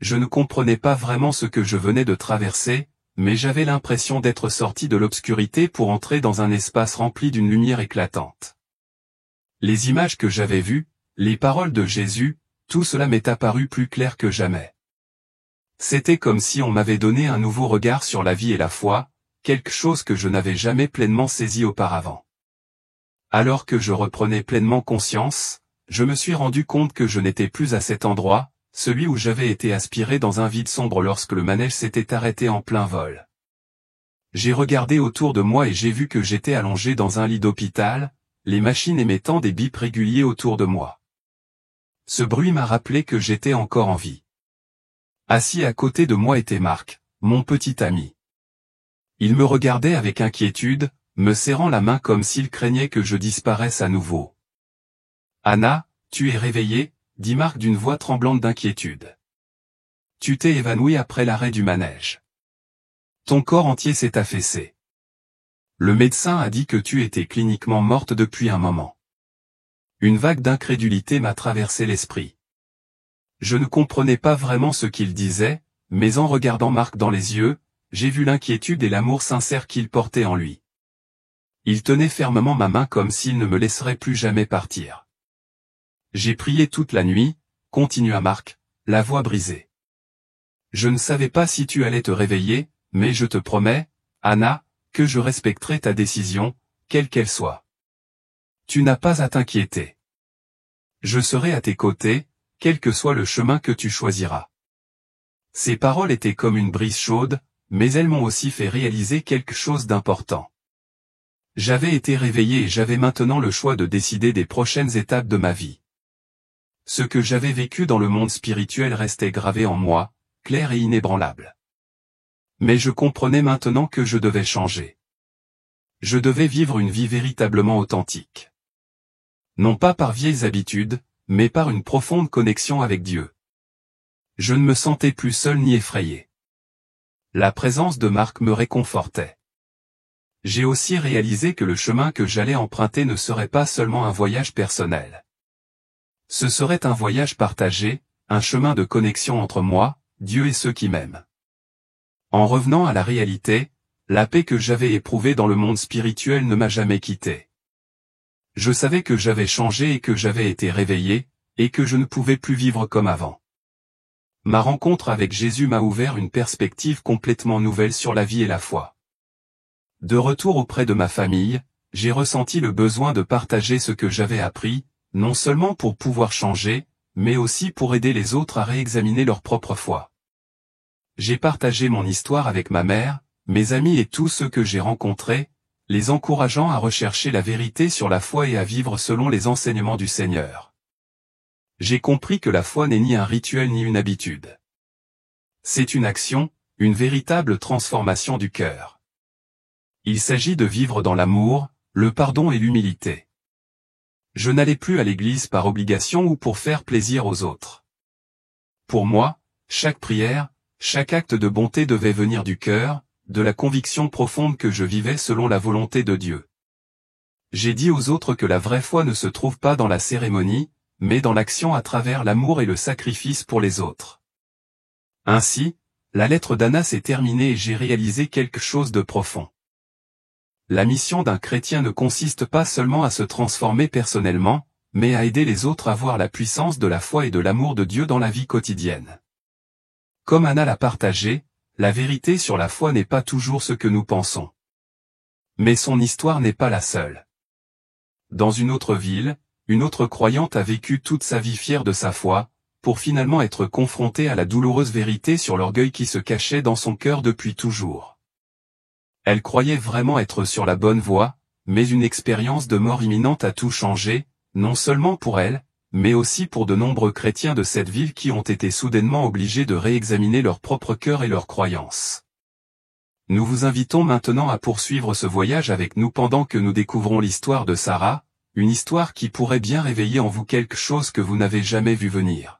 Je ne comprenais pas vraiment ce que je venais de traverser, mais j'avais l'impression d'être sorti de l'obscurité pour entrer dans un espace rempli d'une lumière éclatante. Les images que j'avais vues, les paroles de Jésus, tout cela m'est apparu plus clair que jamais. C'était comme si on m'avait donné un nouveau regard sur la vie et la foi, quelque chose que je n'avais jamais pleinement saisi auparavant. Alors que je reprenais pleinement conscience, je me suis rendu compte que je n'étais plus à cet endroit, celui où j'avais été aspiré dans un vide sombre lorsque le manège s'était arrêté en plein vol. J'ai regardé autour de moi et j'ai vu que j'étais allongé dans un lit d'hôpital, les machines émettant des bips réguliers autour de moi. Ce bruit m'a rappelé que j'étais encore en vie. Assis à côté de moi était Marc, mon petit ami. Il me regardait avec inquiétude, me serrant la main comme s'il craignait que je disparaisse à nouveau. « Anna, tu es réveillée ?» dit Marc d'une voix tremblante d'inquiétude. « Tu t'es évanouie après l'arrêt du manège. Ton corps entier s'est affaissé. Le médecin a dit que tu étais cliniquement morte depuis un moment. » Une vague d'incrédulité m'a traversé l'esprit. Je ne comprenais pas vraiment ce qu'il disait, mais en regardant Marc dans les yeux, j'ai vu l'inquiétude et l'amour sincère qu'il portait en lui. Il tenait fermement ma main comme s'il ne me laisserait plus jamais partir. J'ai prié toute la nuit, continua Marc, la voix brisée. Je ne savais pas si tu allais te réveiller, mais je te promets, Anna, que je respecterai ta décision, quelle qu'elle soit. Tu n'as pas à t'inquiéter. Je serai à tes côtés, quel que soit le chemin que tu choisiras. Ces paroles étaient comme une brise chaude, mais elles m'ont aussi fait réaliser quelque chose d'important. J'avais été réveillé et j'avais maintenant le choix de décider des prochaines étapes de ma vie. Ce que j'avais vécu dans le monde spirituel restait gravé en moi, clair et inébranlable. Mais je comprenais maintenant que je devais changer. Je devais vivre une vie véritablement authentique. Non pas par vieilles habitudes, mais par une profonde connexion avec Dieu. Je ne me sentais plus seul ni effrayé. La présence de Marc me réconfortait. J'ai aussi réalisé que le chemin que j'allais emprunter ne serait pas seulement un voyage personnel. Ce serait un voyage partagé, un chemin de connexion entre moi, Dieu et ceux qui m'aiment. En revenant à la réalité, la paix que j'avais éprouvée dans le monde spirituel ne m'a jamais quitté. Je savais que j'avais changé et que j'avais été réveillé, et que je ne pouvais plus vivre comme avant. Ma rencontre avec Jésus m'a ouvert une perspective complètement nouvelle sur la vie et la foi. De retour auprès de ma famille, j'ai ressenti le besoin de partager ce que j'avais appris, non seulement pour pouvoir changer, mais aussi pour aider les autres à réexaminer leur propre foi. J'ai partagé mon histoire avec ma mère, mes amis et tous ceux que j'ai rencontrés, les encourageant à rechercher la vérité sur la foi et à vivre selon les enseignements du Seigneur. J'ai compris que la foi n'est ni un rituel ni une habitude. C'est une action, une véritable transformation du cœur. Il s'agit de vivre dans l'amour, le pardon et l'humilité. Je n'allais plus à l'église par obligation ou pour faire plaisir aux autres. Pour moi, chaque prière, chaque acte de bonté devait venir du cœur, de la conviction profonde que je vivais selon la volonté de Dieu. J'ai dit aux autres que la vraie foi ne se trouve pas dans la cérémonie, mais dans l'action à travers l'amour et le sacrifice pour les autres. Ainsi, la lettre d'Anna s'est terminée et j'ai réalisé quelque chose de profond. La mission d'un chrétien ne consiste pas seulement à se transformer personnellement, mais à aider les autres à voir la puissance de la foi et de l'amour de Dieu dans la vie quotidienne. Comme Anna l'a partagé, la vérité sur la foi n'est pas toujours ce que nous pensons. Mais son histoire n'est pas la seule. Dans une autre ville, une autre croyante a vécu toute sa vie fière de sa foi, pour finalement être confrontée à la douloureuse vérité sur l'orgueil qui se cachait dans son cœur depuis toujours. Elle croyait vraiment être sur la bonne voie, mais une expérience de mort imminente a tout changé, non seulement pour elle, mais aussi pour de nombreux chrétiens de cette ville qui ont été soudainement obligés de réexaminer leur propre cœur et leurs croyances. Nous vous invitons maintenant à poursuivre ce voyage avec nous pendant que nous découvrons l'histoire de Sarah, une histoire qui pourrait bien réveiller en vous quelque chose que vous n'avez jamais vu venir.